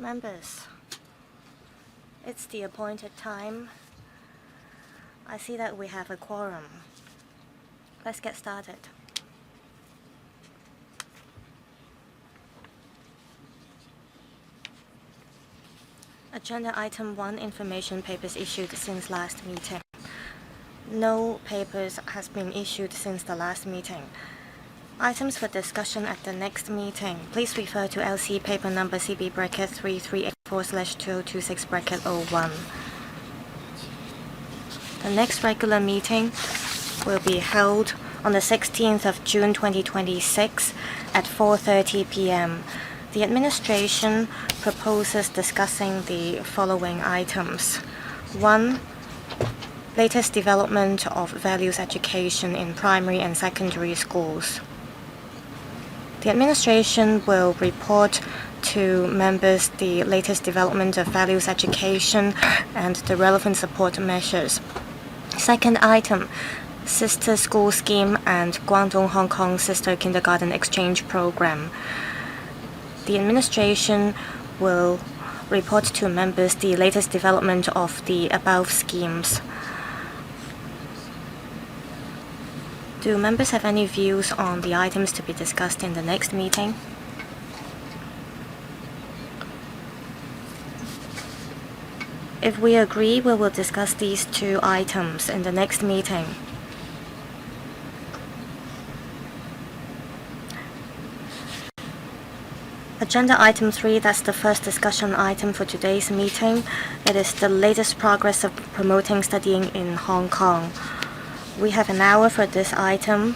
Members, it's the appointed time. I see that we have a quorum. Let's get started. Agenda item 1, information papers issued since last meeting. No papers has been issued since the last meeting. Items for discussion at the next meeting. Please refer to LC paper number CB bracket 3384/2026 bracket 01. The next regular meeting will be held on the 16th of June 2026 at 4:30 p.m. The administration proposes discussing the following items. 1. Latest development of values education in primary and secondary schools. The administration will report to members the latest development of values education and the relevant support measures. Second item, Sister School Scheme and Guangdong Hong Kong Sister Kindergarten Exchange Program. The administration will report to members the latest development of the above schemes. Do members have any views on the items to be discussed in the next meeting? If we agree, we will discuss these two items in the next meeting. Agenda item 3, that's the first discussion item for today's meeting. It is the latest progress of promoting studying in Hong Kong. We have an hour for this item.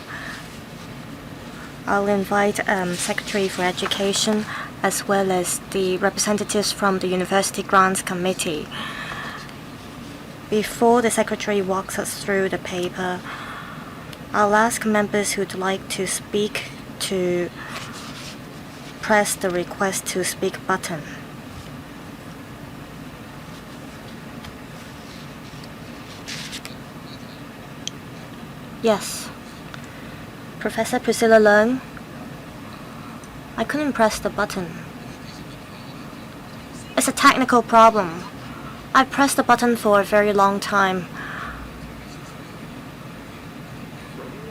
I'll invite Secretary for Education as well as the representatives from the University Grants Committee. Before the Secretary walks us through the paper, I'll ask members who'd like to speak to press the request to speak button. Yes. Professor Priscilla Leung. I couldn't press the button. It's a technical problem. I pressed the button for a very long time.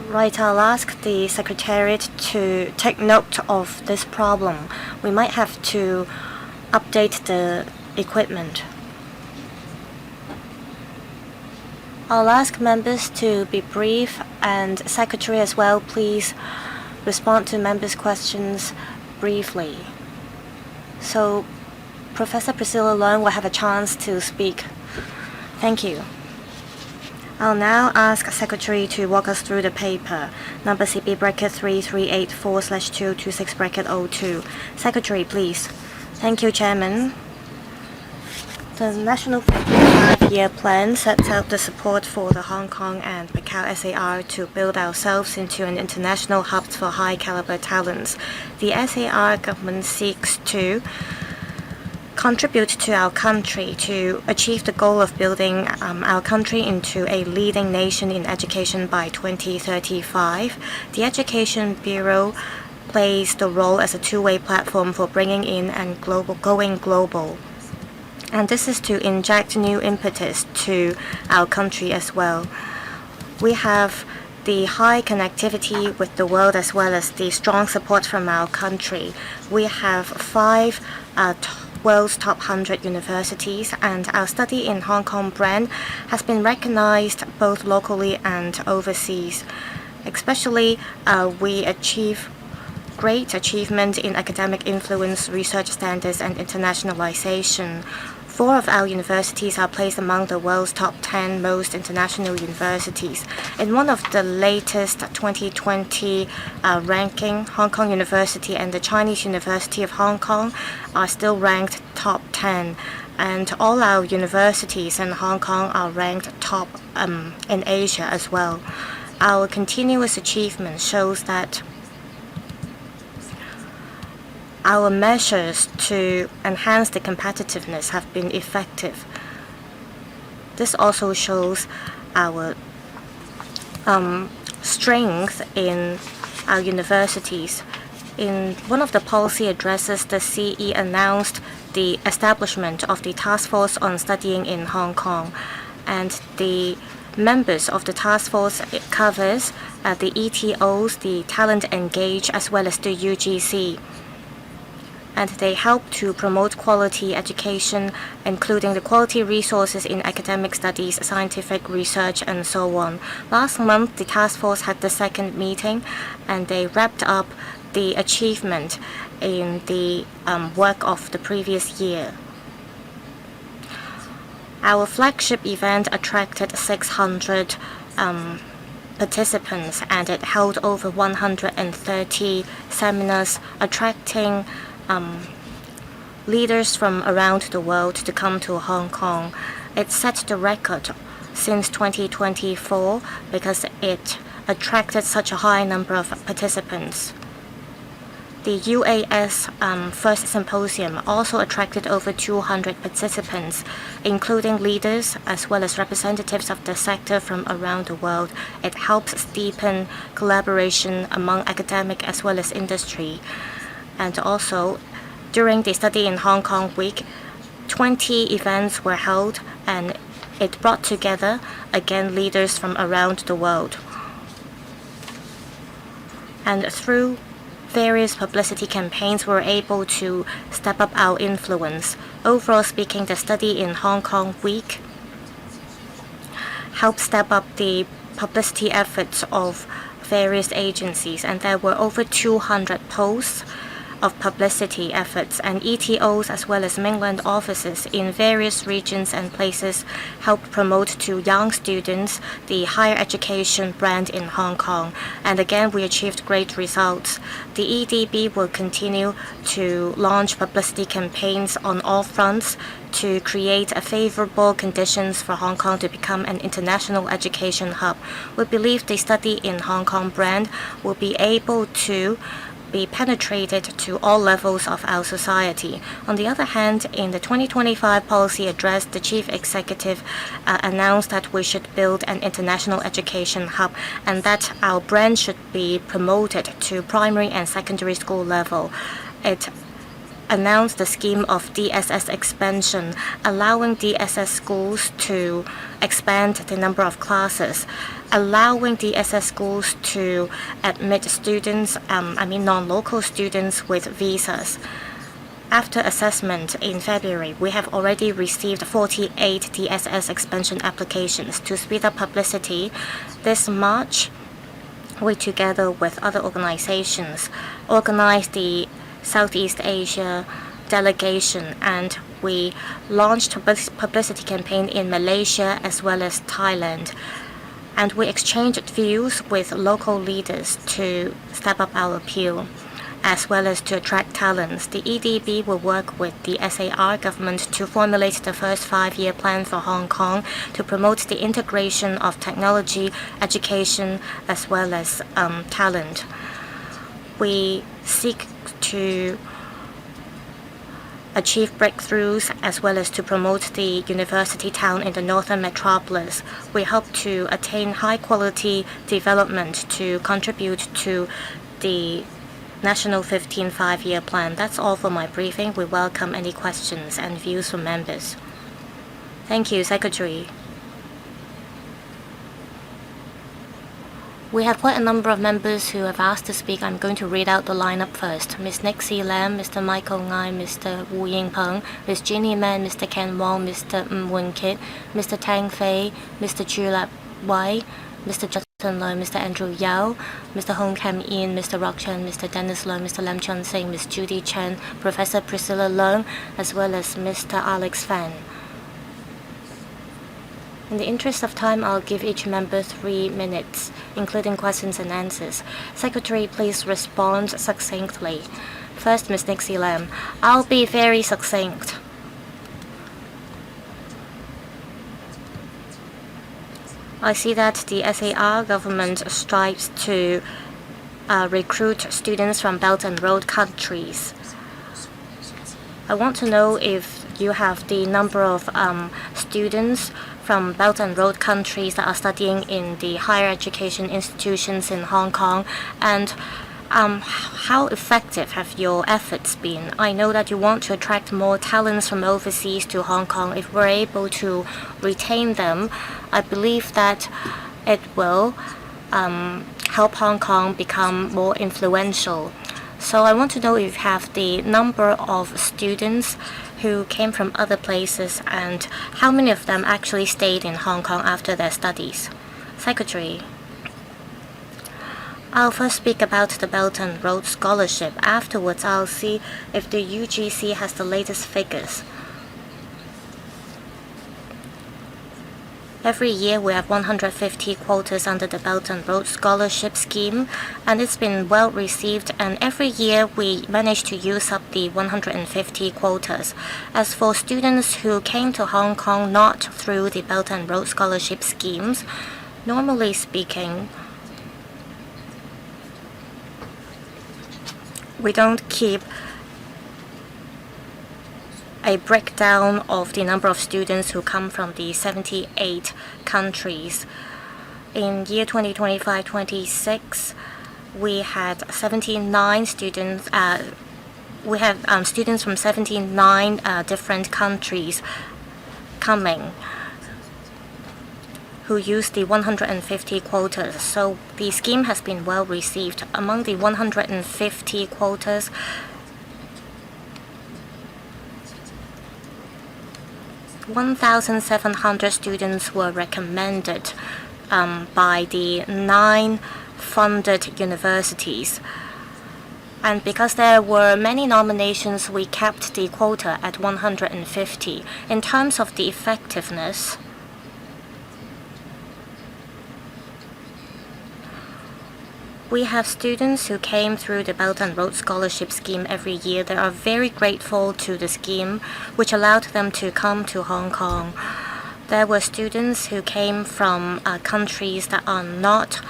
Right, I'll ask the Secretariat to take note of this problem. We might have to update the equipment. I'll ask members to be brief, and Secretary as well, please respond to members' questions briefly. So, Professor Priscilla Leung will have a chance to speak. Thank you. I'll now ask Secretary to walk us through the paper, number CB bracket 3384/2026 bracket 02. Secretary, please. Thank you, Chairman. The National 5-year plan sets out the support for the Hong Kong and Macau SAR to build ourselves into an international hub for high-caliber talents. The SAR government seeks to contribute to our country to achieve the goal of building our country into a leading nation in education by 2035. The Education Bureau plays the role as a two-way platform for bringing in and going global. And this is to inject new impetus to our country as well. We have the high connectivity with the world as well as the strong support from our country. We have 5 world's top 100 universities, and our Study in Hong Kong brand has been recognized both locally and overseas. Especially, we achieve great achievement in academic influence, research standards, and internationalization. 4 of our universities are placed among the world's top 10 most international universities. In one of the latest 2020 ranking, Hong Kong University and the Chinese University of Hong Kong are still ranked top 10. And all our universities in Hong Kong are ranked top in Asia as well. Our continuous achievement shows that our measures to enhance the competitiveness have been effective. This also shows our strength in our universities. In one of the policy addresses, the CE announced the establishment of the Task Force on Studying in Hong Kong, and the members of the task force covers the ETOs, the Talent Engage, as well as the UGC. And they help to promote quality education, including the quality resources in academic studies, scientific research, and so on. Last month, the task force had the second meeting, and they wrapped up the achievement in the work of the previous year. Our flagship event attracted 600 participants, and it held over 130 seminars, attracting leaders from around the world to come to Hong Kong. It set the record since 2024 because it attracted such a high number of participants. The UAS First Symposium also attracted over 200 participants, including leaders as well as representatives of the sector from around the world. It helps deepen collaboration among academic as well as industry. And also, during the Study in Hong Kong week, 20 events were held, and it brought together, again, leaders from around the world. And through various publicity campaigns, we were able to step up our influence. Overall speaking, the Study in Hong Kong week helped step up the publicity efforts of various agencies, and there were over 200 posts of publicity efforts, and ETOs as well as mainland offices in various regions and places helped promote to young students the higher education brand in Hong Kong. And again, we achieved great results. The EDB will continue to launch publicity campaigns on all fronts to create a favorable conditions for Hong Kong to become an international education hub. We believe the Study in Hong Kong brand will be able to be penetrated to all levels of our society. On the other hand, in the 2025 policy address, the chief executive announced that we should build an international education hub and that our brand should be promoted to primary and secondary school level. It announced the scheme of DSS expansion, allowing DSS schools to expand the number of classes, allowing DSS schools to admit students, non-local students with visas. After assessment in February, we have already received 48 DSS expansion applications. To speed up publicity, this March, we, together with other organizations, organized the Southeast Asia delegation, and we launched a publicity campaign in Malaysia as well as Thailand. And we exchanged views with local leaders to step up our appeal, as well as to attract talents. The EDB will work with the SAR government to formulate the first 5-year plan for Hong Kong to promote the integration of technology, education, as well as talent. We seek to achieve breakthroughs as well as to promote the university town in the northern metropolis. We hope to attain high-quality development to contribute to the National 15 5-year plan. That's all for my briefing. We welcome any questions and views from members. Thank you, Secretary. We have quite a number of members who have asked to speak. I'm going to read out the lineup first. Ms. Nixie Lam, Mr. Michael Ngai, Mr. Wu Yingpeng, Ms. Ginny Man, Mr. Ken Wong, Mr. Wen Kit, Mr. Tang Fei, Mr. Julap Wai, Mr. Justin Low, Mr. Andrew Yao, Mr. Hong Kam Yin, Mr. Rock Chen, Mr. Dennis Low, Mr. Lam Chun Sing, Ms. Judy Chen, Professor Priscilla Leung, as well as Mr. Alex Fan. In the interest of time, I'll give each member 3 minutes, including questions and answers. Secretary, please respond succinctly. First, Ms. Nixie Lam. I'll be very succinct. I see that the SAR government strives to recruit students from Belt and Road countries. I want to know if you have the number of students from Belt and Road countries that are studying in the higher education institutions in Hong Kong, and how effective have your efforts been? I know that you want to attract more talents from overseas to Hong Kong. If we're able to retain them, I believe that it will help Hong Kong become more influential. So I want to know if you have the number of students who came from other places and how many of them actually stayed in Hong Kong after their studies. Secretary. I'll first speak about the Belt and Road Scholarship. Afterwards, I'll see if the UGC has the latest figures. Every year we have 150 quotas under the Belt and Road Scholarship scheme, and it's been well received, and every year we manage to use up the 150 quotas. As for students who came to Hong Kong not through the Belt and Road Scholarship schemes, normally speaking, we don't keep a breakdown of the number of students who come from the 78 countries. In year 2025-26, we had 79 students. We have students from 79 different countries coming who used the 150 quotas. So the scheme has been well received. Among the 150 quotas, 1,700 students were recommended by the 9 funded universities. And because there were many nominations, we kept the quota at 150. In terms of the effectiveness, we have students who came through the Belt and Road Scholarship scheme every year. They are very grateful to the scheme, which allowed them to come to Hong Kong. There were students who came from countries that are not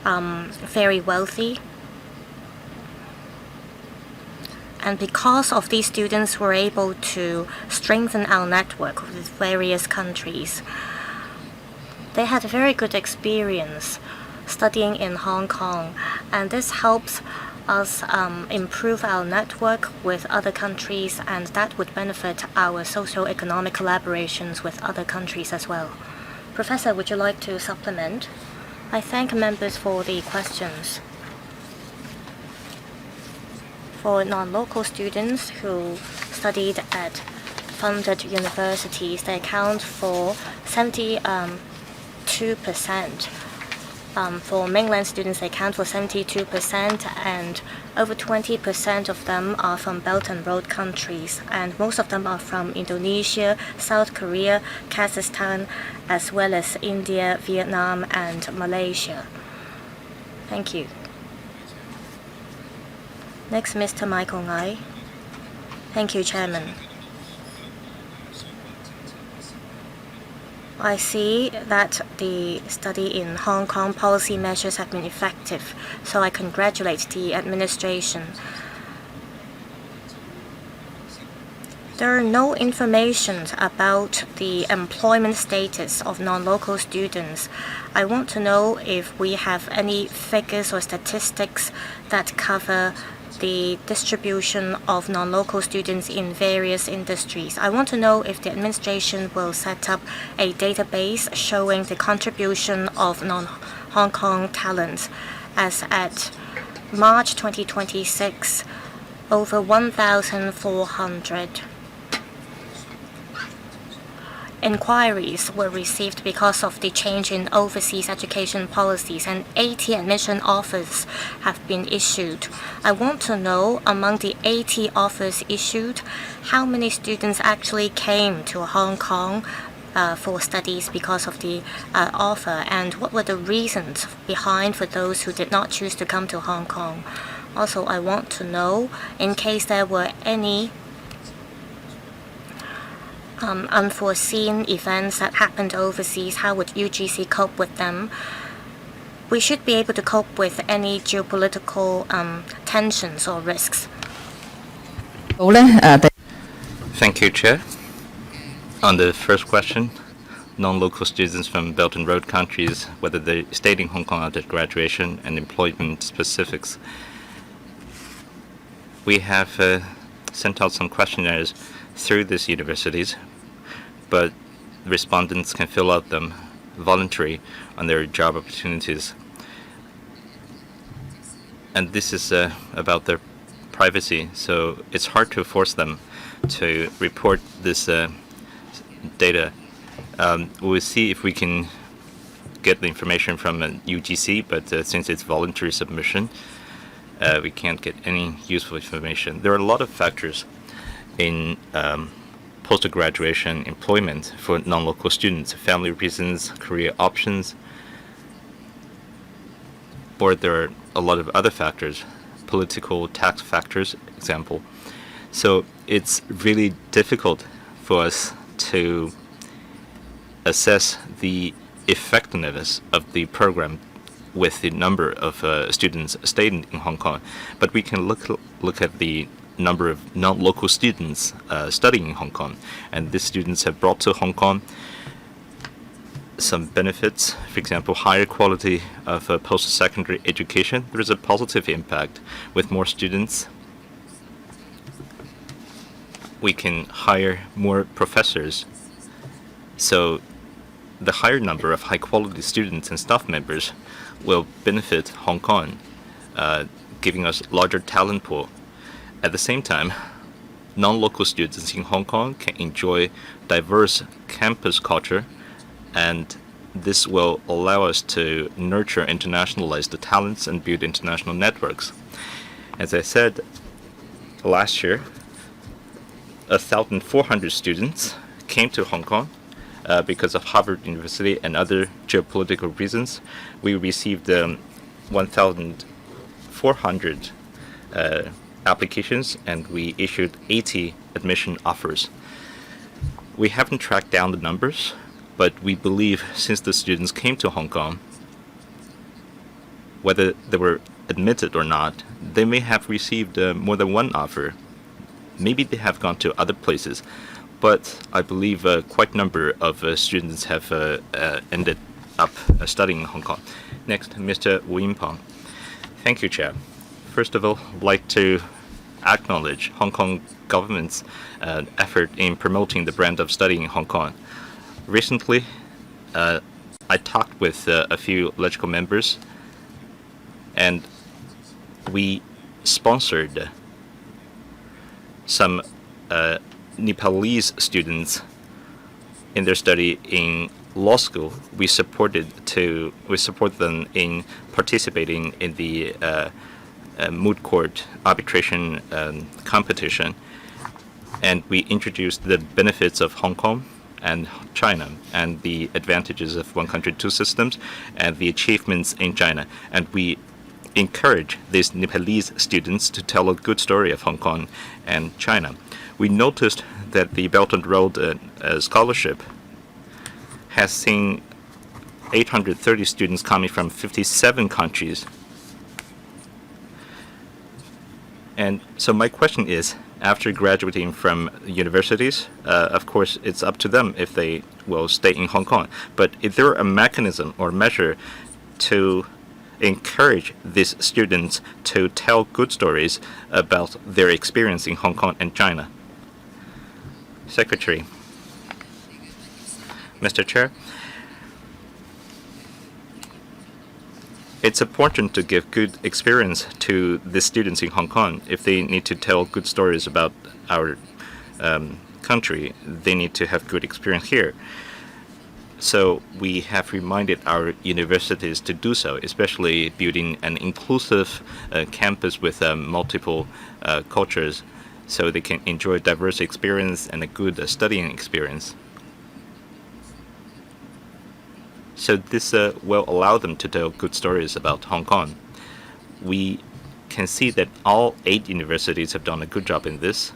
very wealthy. And because of these students, we're able to strengthen our network with various countries. They had a very good experience studying in Hong Kong, and this helps us improve our network with other countries, and that would benefit our socio-economic collaborations with other countries as well. Professor, would you like to supplement? I thank members for the questions. For non-local students who studied at funded universities, they account for 72%. For mainland students, they account for 72%, and over 20% of them are from Belt and Road countries, and most of them are from Indonesia, South Korea, Kazakhstan, as well as India, Vietnam, and Malaysia. Thank you. Next, Mr. Michael Ngai. Thank you, Chairman. I see that the study in Hong Kong policy measures have been effective, so I congratulate the administration. There are no information about the employment status of non-local students. I want to know if we have any figures or statistics that cover the distribution of non-local students in various industries. I want to know if the administration will set up a database showing the contribution of non-Hong Kong talents. As at March 2026, over 1,400 inquiries were received because of the change in overseas education policies, and 80 admission offers have been issued. I want to know, among the 80 offers issued, how many students actually came to Hong Kong for studies because of the offer, and what were the reasons behind for those who did not choose to come to Hong Kong. Also, I want to know, in case there were any unforeseen events that happened overseas, how would UGC cope with them? We should be able to cope with any geopolitical tensions or risks. Thank you, Chair. On the first question, non-local students from Belt and Road countries, whether they stayed in Hong Kong after graduation, and employment specifics. We have sent out some questionnaires through these universities, but respondents can fill out them voluntarily on their job opportunities. And this is about their privacy, so it's hard to force them to report this data. We'll see if we can get the information from UGC, but since it's voluntary submission, we can't get any useful information. There are a lot of factors in post-graduation employment for non-local students: family reasons, career options, or there are a lot of other factors, political tax factors, example. So it's really difficult for us to assess the effectiveness of the program with the number of students staying in Hong Kong, but we can look at the number of non-local students studying in Hong Kong, and these students have brought to Hong Kong some benefits. For example, higher quality of post-secondary education. There is a positive impact with more students. We can hire more professors, so the higher number of high-quality students and staff members will benefit Hong Kong, giving us larger talent pool. At the same time, non-local students in Hong Kong can enjoy diverse campus culture, and this will allow us to nurture internationalize the talents and build international networks. As I said, last year, 1,400 students came to Hong Kong because of Harvard University and other geopolitical reasons. We received 1,400 applications, and we issued 80 admission offers. We haven't tracked down the numbers, but we believe since the students came to Hong Kong, whether they were admitted or not, they may have received more than one offer. Maybe they have gone to other places, but I believe quite a number of students have ended up studying in Hong Kong. Next, Mr. Wu Yinpeng. Thank you, Chair. First of all, I'd like to acknowledge Hong Kong government's effort in promoting the brand of studying in Hong Kong. Recently, I talked with a few LegCo members, and we sponsored some Nepalese students in their study in law school. We support them in participating in the moot court arbitration competition, and we introduced the benefits of Hong Kong and China, and the advantages of one country, two systems, and the achievements in China. And we encourage these Nepalese students to tell a good story of Hong Kong and China. We noticed that the Belt and Road scholarship has seen 830 students coming from 57 countries. And so my question is, after graduating from universities, of course, it's up to them if they will stay in Hong Kong. But is there a mechanism or measure to encourage these students to tell good stories about their experience in Hong Kong and China? Secretary. Mr. Chair, it's important to give good experience to the students in Hong Kong. If they need to tell good stories about our country, they need to have good experience here. So we have reminded our universities to do so, especially building an inclusive campus with multiple cultures, so they can enjoy diverse experience and a good studying experience. So this will allow them to tell good stories about Hong Kong. We can see that all 8 universities have done a good job in this.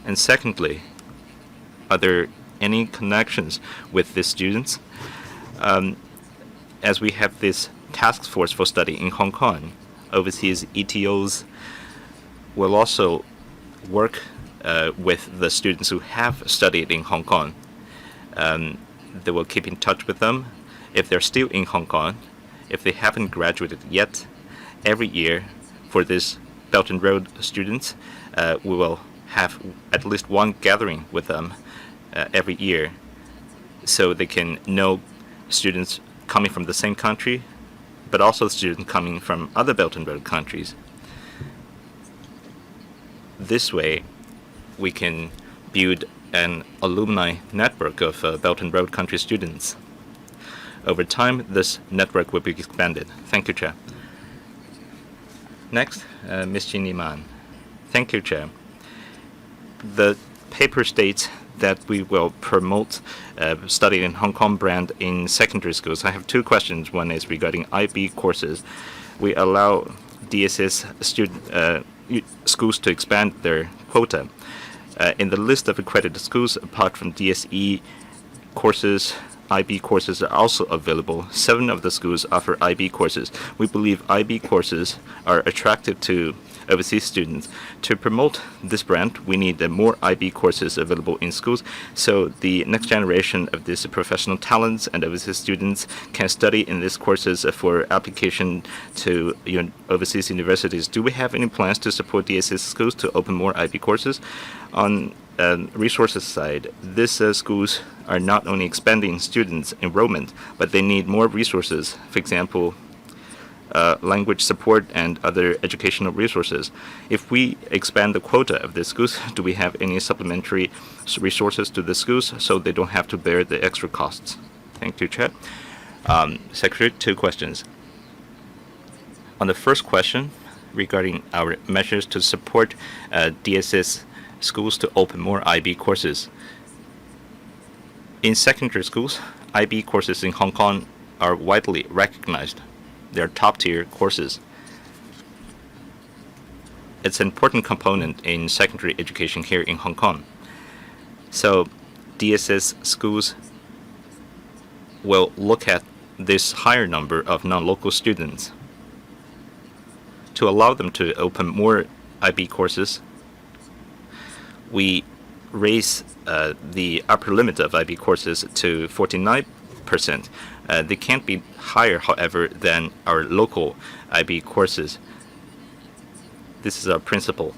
And secondly, are there any connections with the students? As we have this task force for study in Hong Kong, overseas ETOs will also work with the students who have studied in Hong Kong. They will keep in touch with them. If they're still in Hong Kong, if they haven't graduated yet, every year for this Belt and Road students, we will have at least one gathering with them every year, so they can know students coming from the same country, but also students coming from other Belt and Road countries. This way, we can build an alumni network of Belt and Road country students. Over time, this network will be expanded. Thank you, Chair. Next, Ms. Jeannie Man. Thank you, Chair. The paper states that we will promote study in Hong Kong brand in secondary schools. I have two questions. One is regarding IB courses. We allow DSS schools to expand their quota. In the list of accredited schools, apart from DSE courses, IB courses are also available. 7 of the schools offer IB courses. We believe IB courses are attractive to overseas students. To promote this brand, we need more IB courses available in schools, so the next generation of these professional talents and overseas students can study in these courses for application to overseas universities. Do we have any plans to support DSS schools to open more IB courses? On resources side, these schools are not only expanding students' enrollment, but they need more resources. For example, language support and other educational resources. If we expand the quota of the schools, do we have any supplementary resources to the schools so they don't have to bear the extra costs? Thank you, Chair. Secretary, 2 questions. On the first question, regarding our measures to support DSS schools to open more IB courses. In secondary schools, IB courses in Hong Kong are widely recognized. They are top-tier courses. It's an important component in secondary education here in Hong Kong. So DSS schools will look at this higher number of non-local students. To allow them to open more IB courses, we raise the upper limit of IB courses to 49%. They can't be higher, however, than our local IB courses. This is our principle.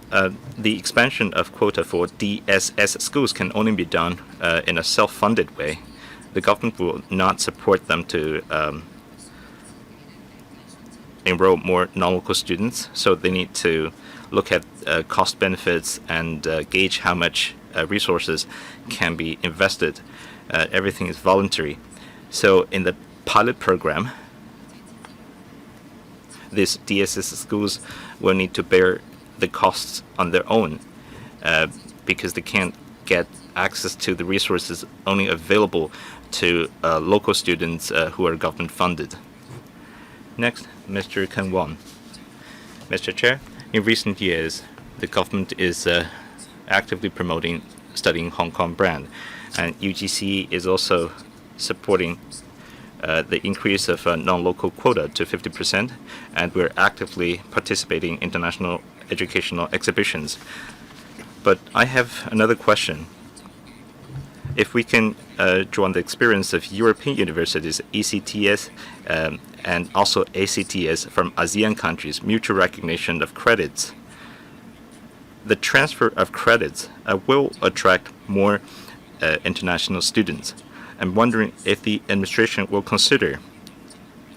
The expansion of quota for DSS schools can only be done in a self-funded way. The government will not support them to enroll more non-local students, so they need to look at cost benefits and gauge how much resources can be invested. Everything is voluntary. So in the pilot program, these DSS schools will need to bear the costs on their own because they can't get access to the resources only available to local students who are government funded. Next, Mr. Ken Wong. Mr. Chair, in recent years, the government is actively promoting studying Hong Kong brand, and UGC is also supporting the increase of non-local quota to 50%, and we're actively participating in international educational exhibitions. But I have another question. If we can draw on the experience of European universities, ECTS, and also ACTS from ASEAN countries, mutual recognition of credits, the transfer of credits will attract more international students. I'm wondering if the administration will consider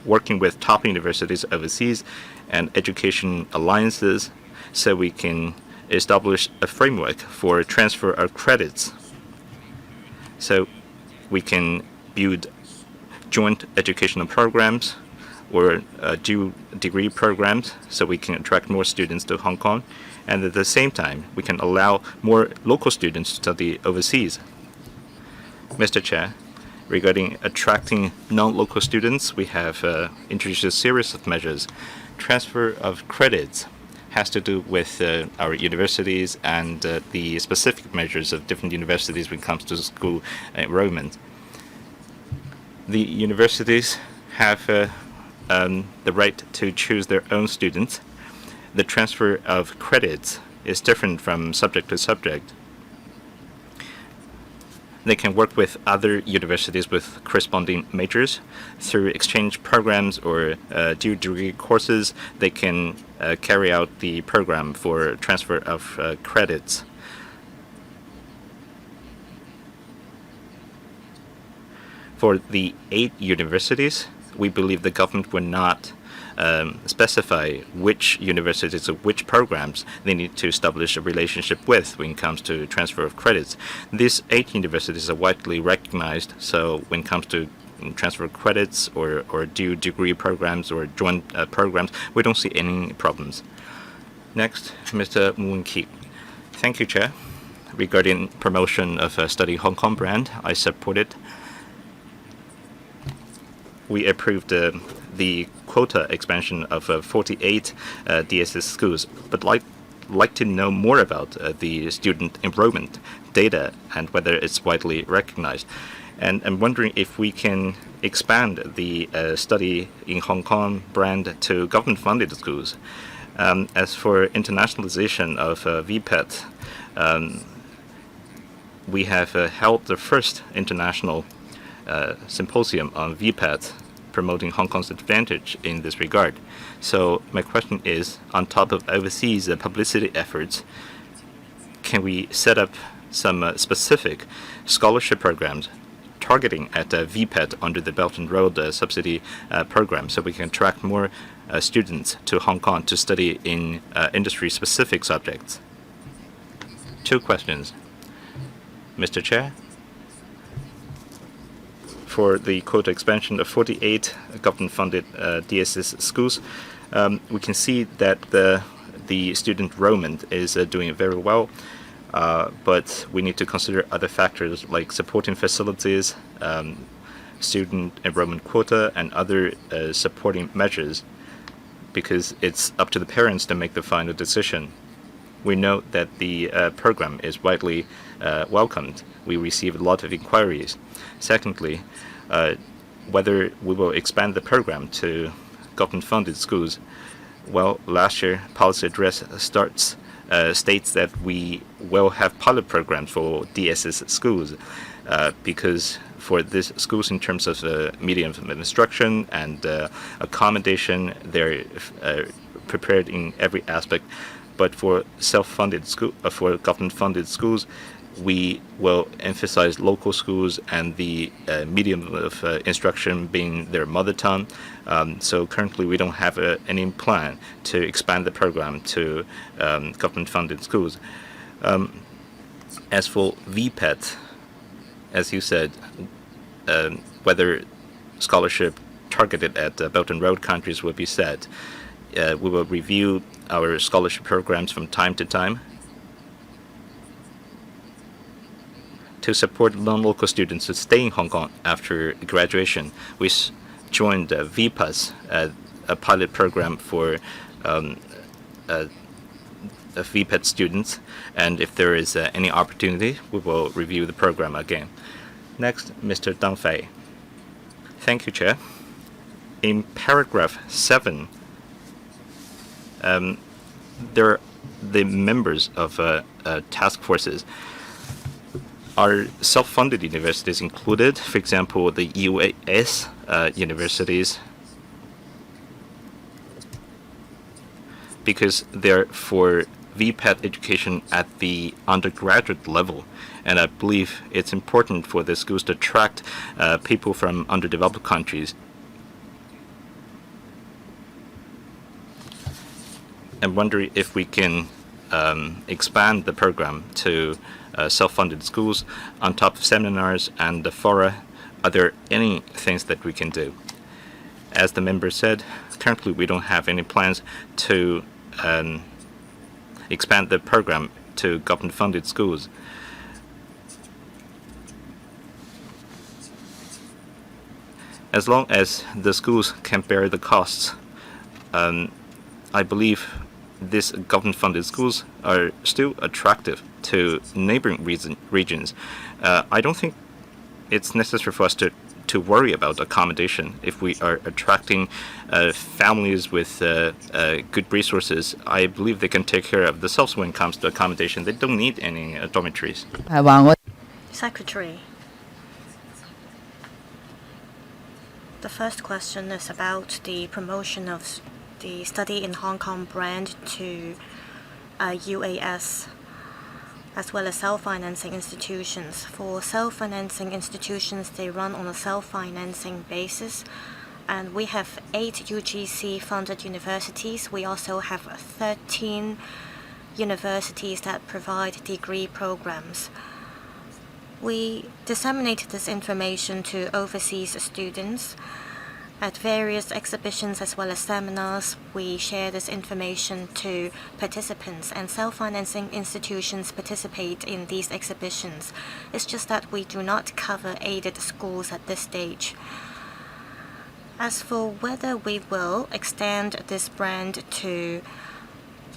working with top universities overseas and education alliances so we can establish a framework for transfer of credits, so we can build joint educational programs or dual degree programs so we can attract more students to Hong Kong, and at the same time we can allow more local students to study overseas. Mr. Chair, regarding attracting non-local students, we have introduced a series of measures. Transfer of credits has to do with our universities and the specific measures of different universities when it comes to school enrollment. The universities have the right to choose their own students. The transfer of credits is different from subject to subject. They can work with other universities with corresponding majors. Through exchange programs or dual degree courses, they can carry out the program for transfer of credits. For the 8 universities, we believe the government will not specify which universities or which programs they need to establish a relationship with when it comes to transfer of credits. These 8 universities are widely recognized, so when it comes to transfer of credits or dual degree programs or joint programs, we don't see any problems. Next, Mr. Leung. Thank you, Chair. Regarding promotion of Study Hong Kong brand, I support it. We approved the quota expansion of 48 DSS schools, but like to know more about the student enrollment data and whether it's widely recognized. And I'm wondering if we can expand the study in Hong Kong brand to government-funded schools. As for internationalization of VPET, we have held the first international symposium on VPET, promoting Hong Kong's advantage in this regard. So my question is, on top of overseas publicity efforts, can we set up some specific scholarship programs targeting at VPET under the Belt and Road subsidy program, so we can attract more students to Hong Kong to study in industry-specific subjects? 2 questions. Mr. Chair? For the quota expansion of 48 government-funded DSS schools, we can see that the student enrollment is doing very well, but we need to consider other factors like supporting facilities, student enrollment quota, and other supporting measures, because it's up to the parents to make the final decision. We know that the program is widely welcomed. We receive a lot of inquiries. Secondly, whether we will expand the program to government-funded schools. Well, last year, policy address states that we will have pilot programs for DSS schools because for these schools, in terms of medium of instruction and accommodation, they're prepared in every aspect. But for self-funded school, for government-funded schools, we will emphasize local schools and the medium of instruction being their mother tongue. So currently, we don't have any plan to expand the program to government-funded schools. As for VPET, as you said, whether scholarship targeted at Belt and Road countries will be set. We will review our scholarship programs from time to time to support non-local students to stay in Hong Kong after graduation. We joined VPAS, a pilot program for VPET students, and if there is any opportunity, we will review the program again. Next, Mr. Dang Fei. Thank you, Chair. In paragraph 7, there are the members of task forces. Are self-funded universities included? For example, the UAS universities, because they're for VPET education at the undergraduate level, and I believe it's important for the schools to attract people from underdeveloped countries. I'm wondering if we can expand the program to self-funded schools on top of seminars and the fora. Are there any things that we can do? As the member said, currently we don't have any plans to expand the program to government-funded schools. As long as the schools can bear the costs, I believe these government-funded schools are still attractive to neighboring regions. I don't think it's necessary for us to worry about accommodation. If we are attracting families with good resources, I believe they can take care of themselves when it comes to accommodation. They don't need any dormitories. Secretary, The first question is about the promotion of the study in Hong Kong brand to UAS, as well as self-financing institutions. For self-financing institutions, they run on a self-financing basis, and we have 8 UGC-funded universities. We also have 13 universities that provide degree programs. We disseminate this information to overseas students at various exhibitions as well as seminars. We share this information to participants, and self-financing institutions participate in these exhibitions. It's just that we do not cover aided schools at this stage. As for whether we will extend this brand to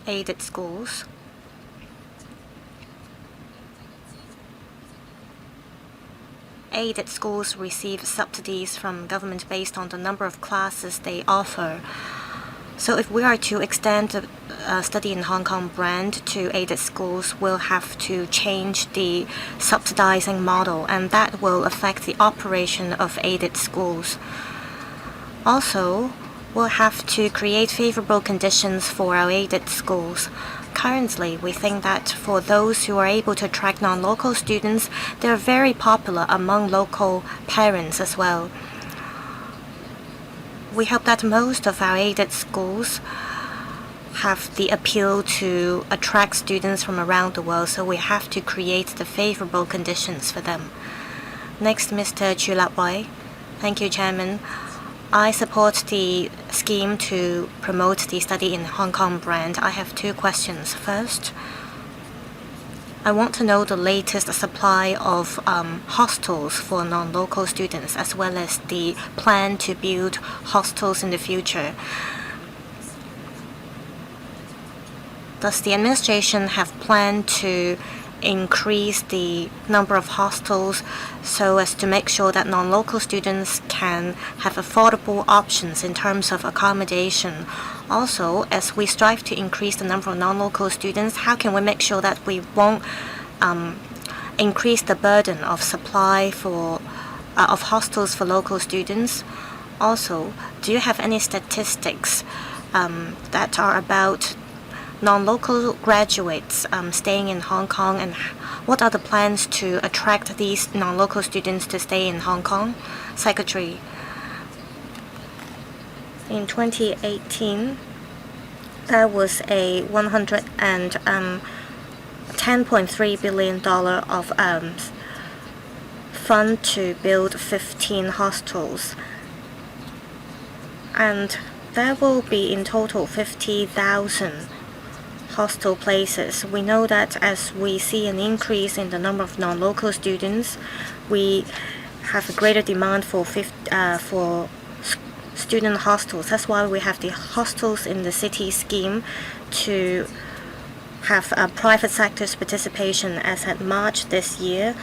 aided schools, aided schools receive subsidies from government based on the number of classes they offer. So if we are to extend the study in Hong Kong brand to aided schools, we'll have to change the subsidizing model, and that will affect the operation of aided schools. Also, we'll have to create favorable conditions for our aided schools. Currently, we think that for those who are able to attract non-local students, they're very popular among local parents as well. We hope that most of our aided schools have the appeal to attract students from around the world, so we have to create the favorable conditions for them. Next, Mr. Chu Lap Wai. Thank you, Chairman. I support the scheme to promote the study in Hong Kong brand. I have 2 questions. First, I want to know the latest supply of hostels for non-local students, as well as the plan to build hostels in the future. Does the administration have planned to increase the number of hostels so as to make sure that non-local students can have affordable options in terms of accommodation? Also, as we strive to increase the number of non-local students, how can we make sure that we won't increase the burden of supply of hostels for local students? Also, do you have any statistics that are about non-local graduates staying in Hong Kong, and what are the plans to attract these non-local students to stay in Hong Kong? Secretary, in 2018, there was a $110.3 billion of fund to build 15 hostels, and there will be in total 50,000 hostel places. We know that as we see an increase in the number of non-local students, we have a greater demand for student hostels. That's why we have the hostels in the city scheme to have a private sector's participation. As at March this year,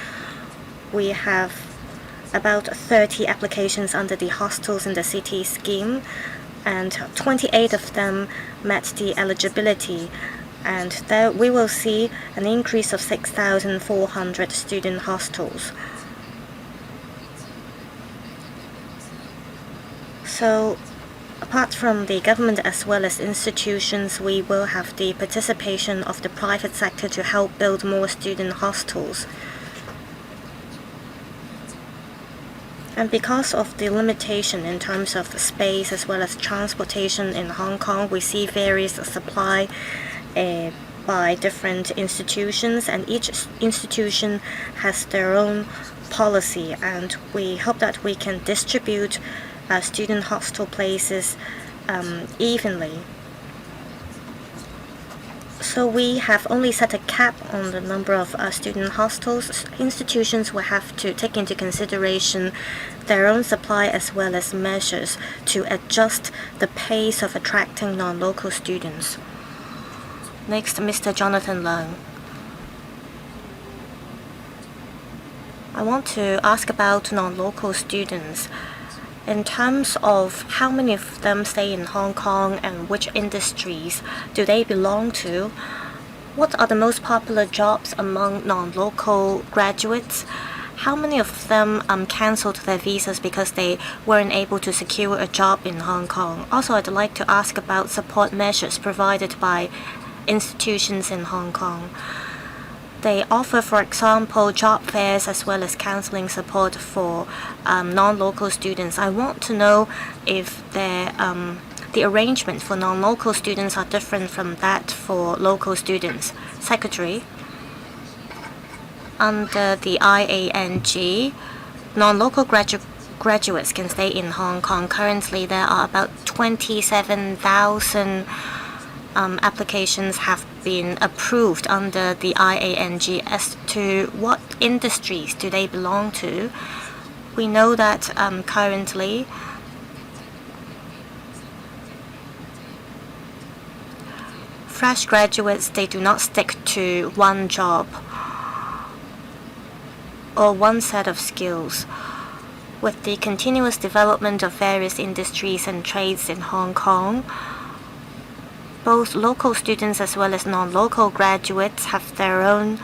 we have about 30 applications under the hostels in the city scheme, and 28 of them met the eligibility. And there we will see an increase of 6,400 student hostels. So, apart from the government as well as institutions, we will have the participation of the private sector to help build more student hostels. And because of the limitation in terms of space as well as transportation in Hong Kong, we see various supply by different institutions, and each institution has their own policy, and we hope that we can distribute student hostel places evenly. So we have only set a cap on the number of student hostels. Institutions will have to take into consideration their own supply as well as measures to adjust the pace of attracting non-local students. Next, Mr. Jonathan Leung. I want to ask about non-local students. In terms of how many of them stay in Hong Kong and which industries do they belong to, what are the most popular jobs among non-local graduates, how many of them cancelled their visas because they weren't able to secure a job in Hong Kong? Also, I'd like to ask about support measures provided by institutions in Hong Kong. They offer, for example, job fairs as well as counseling support for non-local students. I want to know if the arrangement for non-local students are different from that for local students. Secretary, under the IANG, non-local graduates can stay in Hong Kong. Currently, there are about 27,000 applications have been approved under the IANG. As to what industries do they belong to, we know that currently fresh graduates, they do not stick to one job or one set of skills. With the continuous development of various industries and trades in Hong Kong, both local students as well as non-local graduates have their own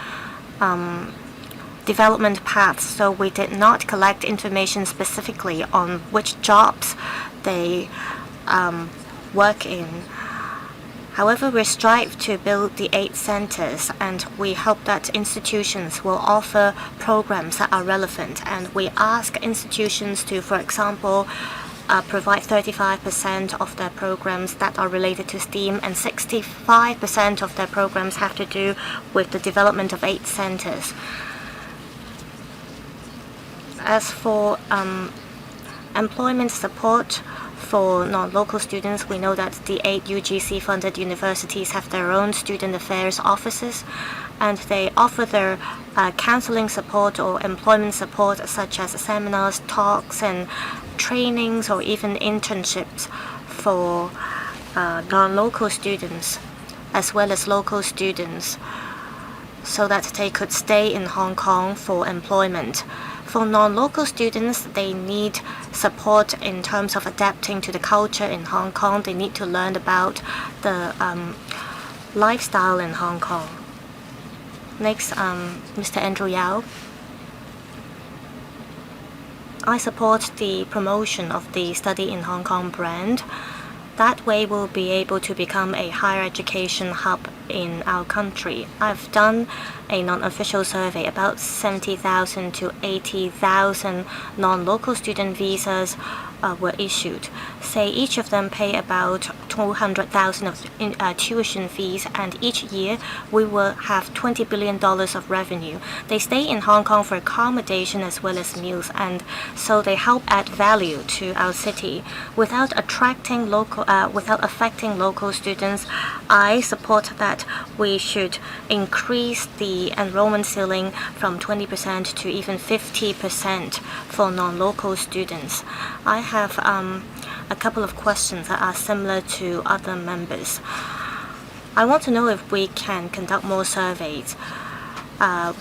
development paths, so we did not collect information specifically on which jobs they work in. However, we strive to build the 8 centers, and we hope that institutions will offer programs that are relevant. And we ask institutions to, for example, provide 35% of their programs that are related to STEAM, and 65% of their programs have to do with the development of 8 centers. As for employment support for non-local students, we know that the 8 UGC-funded universities have their own student affairs offices, and they offer their counseling support or employment support, such as seminars, talks, and trainings, or even internships for non-local students as well as local students, so that they could stay in Hong Kong for employment. For non-local students, they need support in terms of adapting to the culture in Hong Kong. They need to learn about the lifestyle in Hong Kong. Next, Mr. Andrew Yao. I support the promotion of the Study in Hong Kong brand. That way we'll be able to become a higher education hub in our country. I've done a non-official survey. About 70,000 to 80,000 non-local student visas were issued. Say each of them pay about 200,000 of tuition fees, and each year we will have $20 billion of revenue. They stay in Hong Kong for accommodation as well as meals, and so they help add value to our city. Without affecting local students, I support that we should increase the enrollment ceiling from 20% to even 50% for non-local students. I have a couple of questions that are similar to other members. I want to know if we can conduct more surveys.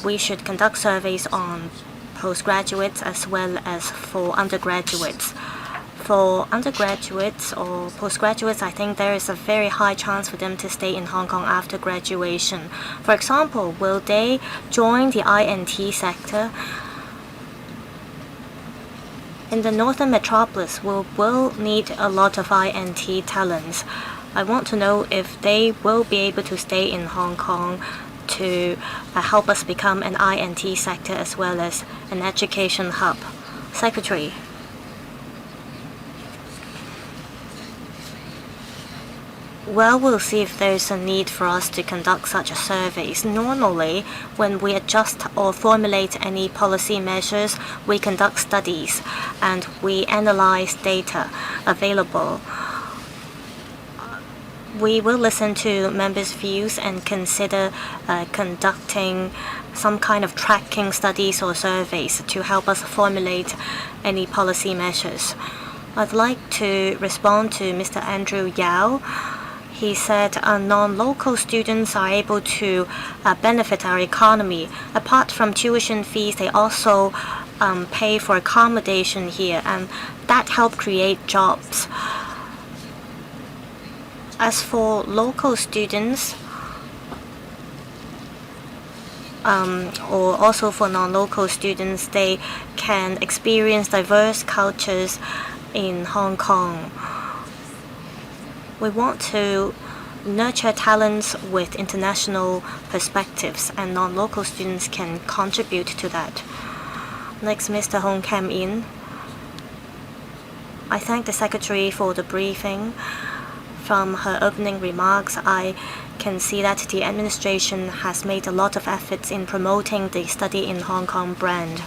We should conduct surveys on postgraduates as well as for undergraduates. For undergraduates or postgraduates, I think there is a very high chance for them to stay in Hong Kong after graduation. For example, will they join the INT sector? In the northern metropolis, we will need a lot of INT talents. I want to know if they will be able to stay in Hong Kong to help us become an INT sector as well as an education hub. Secretary. Well, we'll see if there's a need for us to conduct such surveys. Normally, when we adjust or formulate any policy measures, we conduct studies and we analyze data available. We will listen to members' views and consider conducting some kind of tracking studies or surveys to help us formulate any policy measures. I'd like to respond to Mr. Andrew Yao. He said non-local students are able to benefit our economy. Apart from tuition fees, they also pay for accommodation here, and that helps create jobs. As for local students, or also for non-local students, they can experience diverse cultures in Hong Kong. We want to nurture talents with international perspectives, and non-local students can contribute to that. Next, Mr. Hong came in. I thank the Secretary for the briefing. From her opening remarks, I can see that the administration has made a lot of efforts in promoting the Study in Hong Kong brand.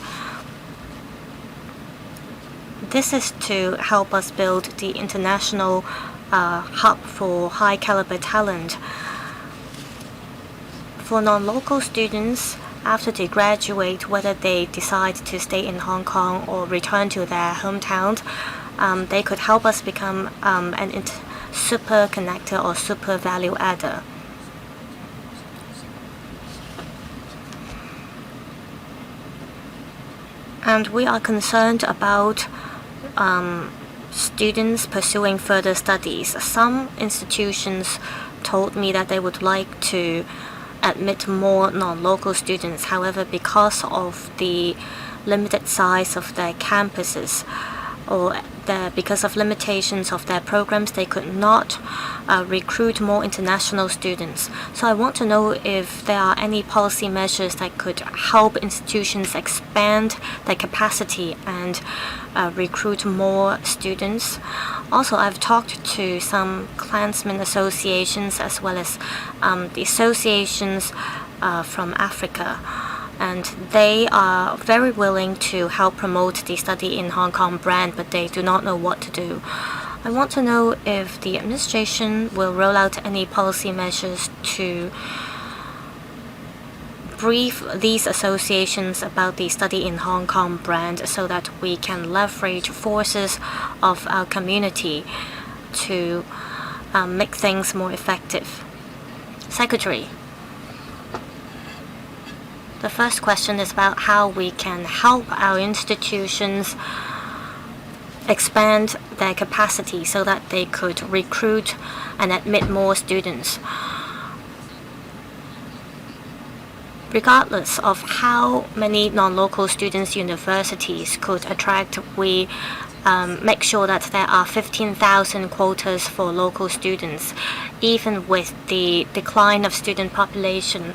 This is to help us build the international hub for high caliber talent. For non-local students, after they graduate, whether they decide to stay in Hong Kong or return to their hometown, they could help us become an super connector or super value adder. And we are concerned about students pursuing further studies. Some institutions told me that they would like to admit more non-local students. However, because of the limited size of their campuses, or because of limitations of their programs, they could not recruit more international students. So I want to know if there are any policy measures that could help institutions expand their capacity and recruit more students. Also, I've talked to some Klansmen associations as well as the associations from Africa, and they are very willing to help promote the Study in Hong Kong brand, but they do not know what to do. I want to know if the administration will roll out any policy measures to brief these associations about the Study in Hong Kong brand so that we can leverage forces of our community to make things more effective. Secretary. The first question is about how we can help our institutions expand their capacity so that they could recruit and admit more students. Regardless of how many non-local students universities could attract, we make sure that there are 15,000 quotas for local students, even with the decline of student population.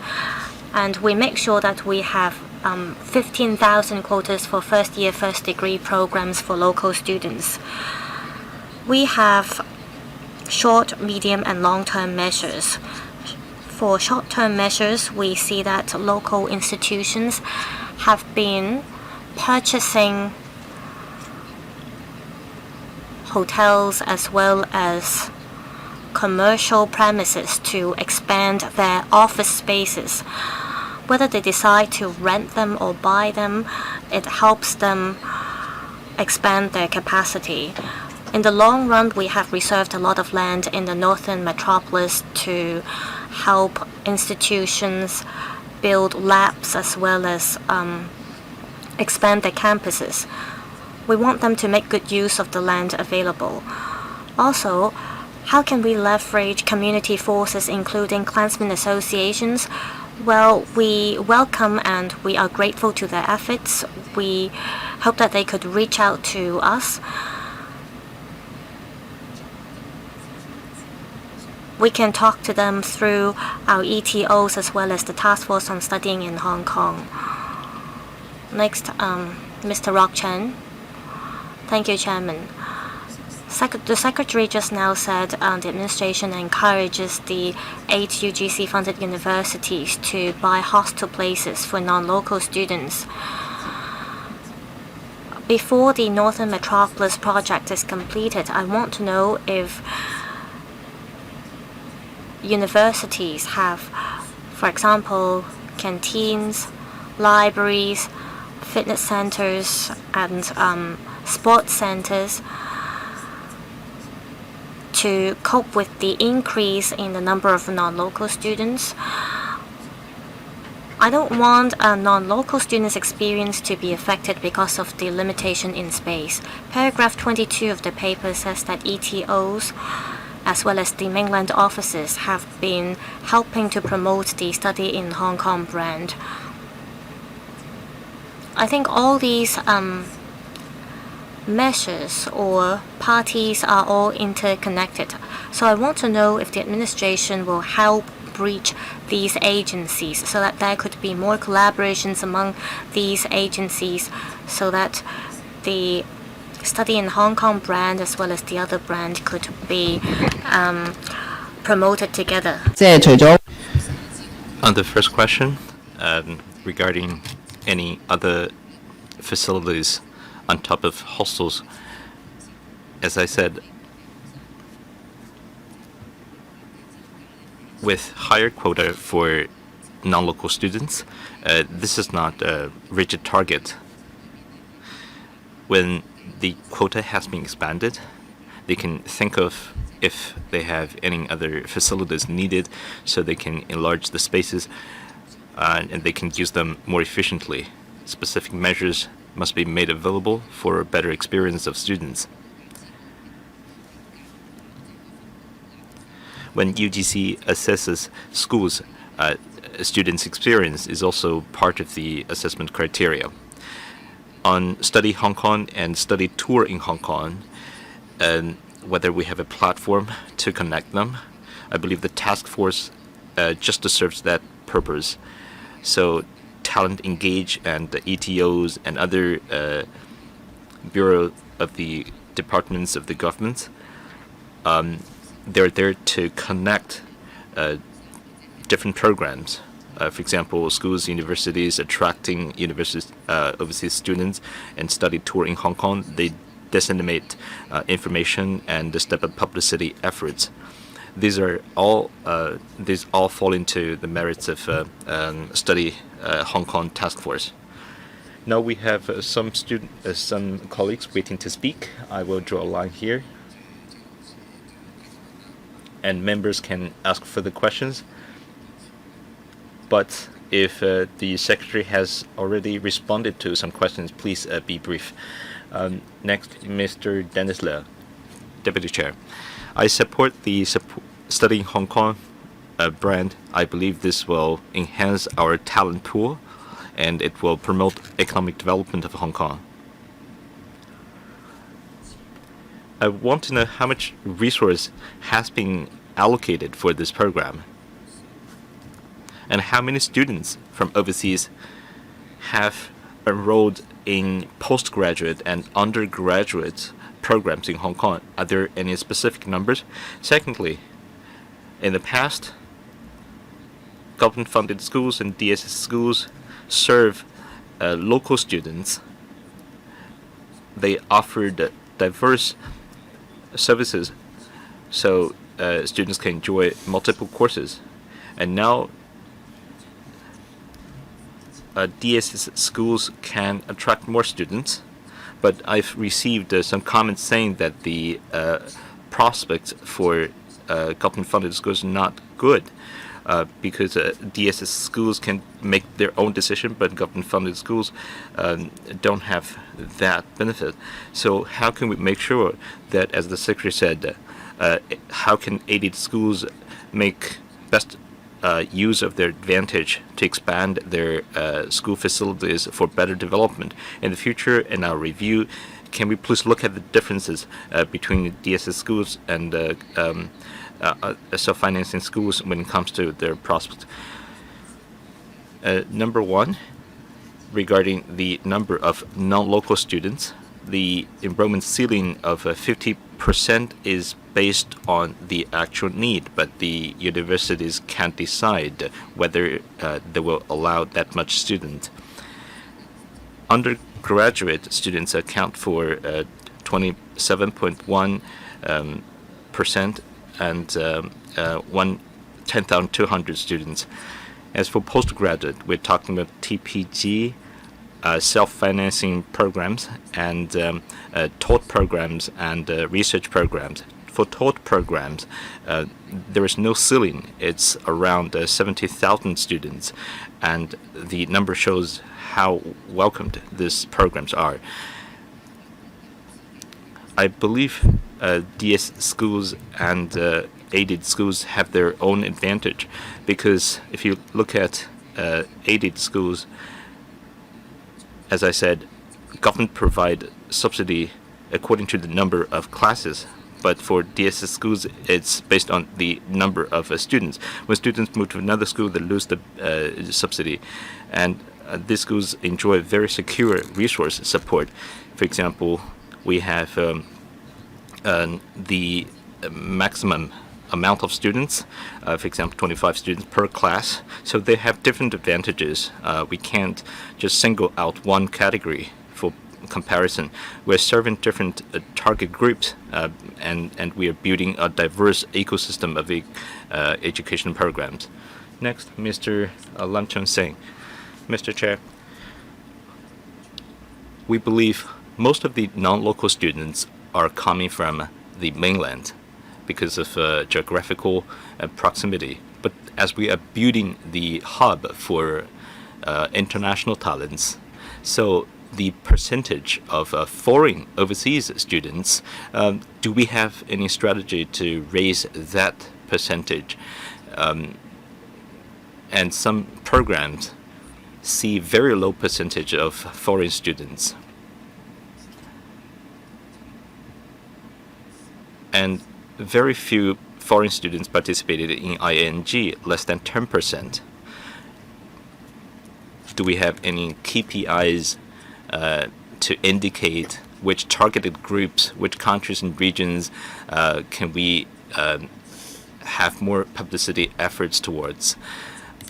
And we make sure that we have 15,000 quotas for first-year, first-degree programs for local students. We have short, medium, and long-term measures. For short-term measures, we see that local institutions have been purchasing hotels as well as commercial premises to expand their office spaces. Whether they decide to rent them or buy them, it helps them expand their capacity. In the long run, we have reserved a lot of land in the northern metropolis to help institutions build labs as well as expand their campuses. We want them to make good use of the land available. Also, how can we leverage community forces, including Klansmen associations? Well, we welcome and we are grateful to their efforts. We hope that they could reach out to us. We can talk to them through our ETOs as well as the Task Force on Studying in Hong Kong. Next, Mr. Rock Chen. Thank you, Chairman. The Secretary just now said the administration encourages the 8 UGC-funded universities to buy hostel places for non-local students. Before the Northern Metropolis project is completed, I want to know if universities have, for example, canteens, libraries, fitness centers, and sports centers to cope with the increase in the number of non-local students. I don't want a non-local student's experience to be affected because of the limitation in space. Paragraph 22 of the paper says that ETOs as well as the mainland offices have been helping to promote the Study in Hong Kong brand. I think all these measures or parties are all interconnected. So I want to know if the administration will help bridge these agencies so that there could be more collaborations among these agencies so that the Study in Hong Kong brand as well as the other brand could be promoted together. On the first question, regarding any other facilities on top of hostels, as I said, with higher quota for non-local students, this is not a rigid target. When the quota has been expanded, they can think of if they have any other facilities needed so they can enlarge the spaces and they can use them more efficiently. Specific measures must be made available for a better experience of students. When UGC assesses schools, students' experience is also part of the assessment criteria. On Study Hong Kong and Study Tour in Hong Kong, whether we have a platform to connect them, I believe the task force just serves that purpose. So Talent Engage and the ETOs and other bureau of the departments of the government, they're there to connect different programs. For example, schools, universities attracting overseas students, and Study Tour in Hong Kong, they disseminate information and step up publicity efforts. These all fall into the merits of Study Hong Kong Task Force. Now we have some colleagues waiting to speak. I will draw a line here, and members can ask further questions. But if the Secretary has already responded to some questions, please be brief. Next, Mr. Dennis Leung, Deputy Chair. I support the Studying Hong Kong brand. I believe this will enhance our talent pool and it will promote economic development of Hong Kong. I want to know how much resource has been allocated for this program, and how many students from overseas have enrolled in postgraduate and undergraduate programs in Hong Kong. Are there any specific numbers? Secondly, in the past, government-funded schools and DSS schools serve local students. They offered diverse services so students can enjoy multiple courses. And now DSS schools can attract more students, but I've received some comments saying that the prospects for government-funded schools are not good because DSS schools can make their own decision, but government-funded schools don't have that benefit. So how can we make sure that, as the Secretary said, how can aided schools make best use of their advantage to expand their school facilities for better development in the future? In our review, can we please look at the differences between DSS schools and self-financing schools when it comes to their prospects? Number one, regarding the number of non-local students, the enrollment ceiling of 50% is based on the actual need, but the universities can't decide whether they will allow that much student. Undergraduate students account for 27.1% and 10,200 students. As for postgraduate, we're talking about TPG, self-financing programs, and taught programs and research programs. For taught programs, there is no ceiling. It's around 70,000 students, and the number shows how welcomed these programs are. I believe DS schools and aided schools have their own advantage, because if you look at aided schools, as I said, government provide subsidy according to the number of classes. But for DSS schools, it's based on the number of students. When students move to another school, they lose the subsidy. And these schools enjoy very secure resource support. For example, we have the maximum amount of students, for example, 25 students per class. So they have different advantages. We can't just single out one category for comparison. We're serving different target groups, and we are building a diverse ecosystem of education programs. Next, Mr. Lam Chung-seng. Mr. Chair, we believe most of the non-local students are coming from the mainland because of geographical proximity. But as we are building the hub for international talents, so the percentage of foreign overseas students, do we have any strategy to raise that percentage? And some programs see very low percentage of foreign students. And very few foreign students participated in ING, less than 10%. Do we have any KPIs to indicate which targeted groups, which countries and regions can we have more publicity efforts towards?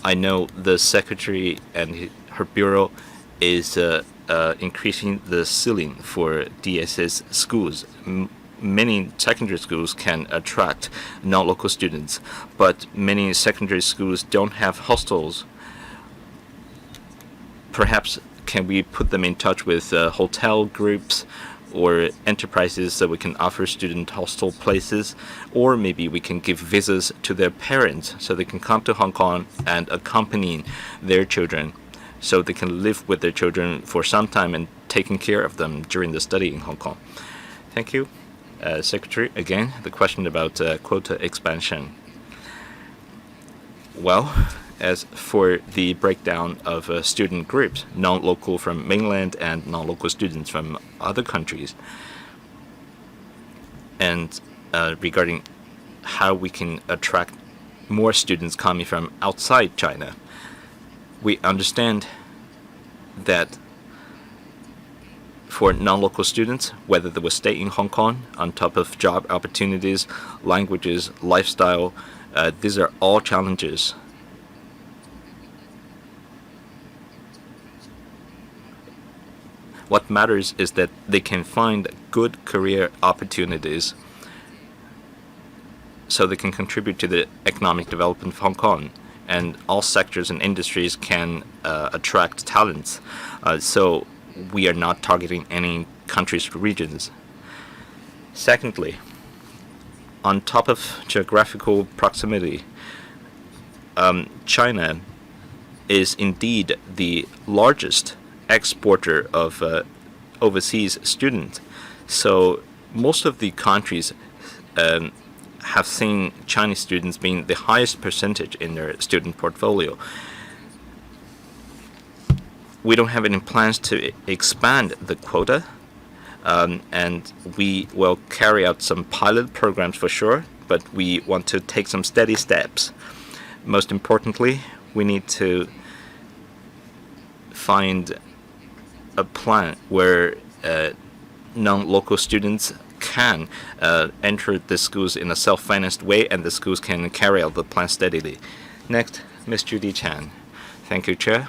I know the Secretary and her Bureau is increasing the ceiling for DSS schools. Many secondary schools can attract non-local students, but many secondary schools don't have hostels. Perhaps can we put them in touch with hotel groups or enterprises so we can offer student hostel places, or maybe we can give visas to their parents so they can come to Hong Kong and accompany their children so they can live with their children for some time and taking care of them during the study in Hong Kong. Thank you. Secretary, again, the question about quota expansion. Well, as for the breakdown of student groups, non-local from mainland and non-local students from other countries, and regarding how we can attract more students coming from outside China, we understand that for non-local students, whether they will stay in Hong Kong, on top of job opportunities, languages, lifestyle, these are all challenges. What matters is that they can find good career opportunities so they can contribute to the economic development of Hong Kong, and all sectors and industries can attract talents. So we are not targeting any countries or regions. Secondly, on top of geographical proximity, China is indeed the largest exporter of overseas students. So most of the countries have seen Chinese students being the highest percentage in their student portfolio. We don't have any plans to expand the quota, and we will carry out some pilot programs for sure, but we want to take some steady steps. Most importantly, we need to find a plan where non-local students can enter the schools in a self-financed way, and the schools can carry out the plan steadily. Next, Ms. Judy Chan. Thank you, Chair.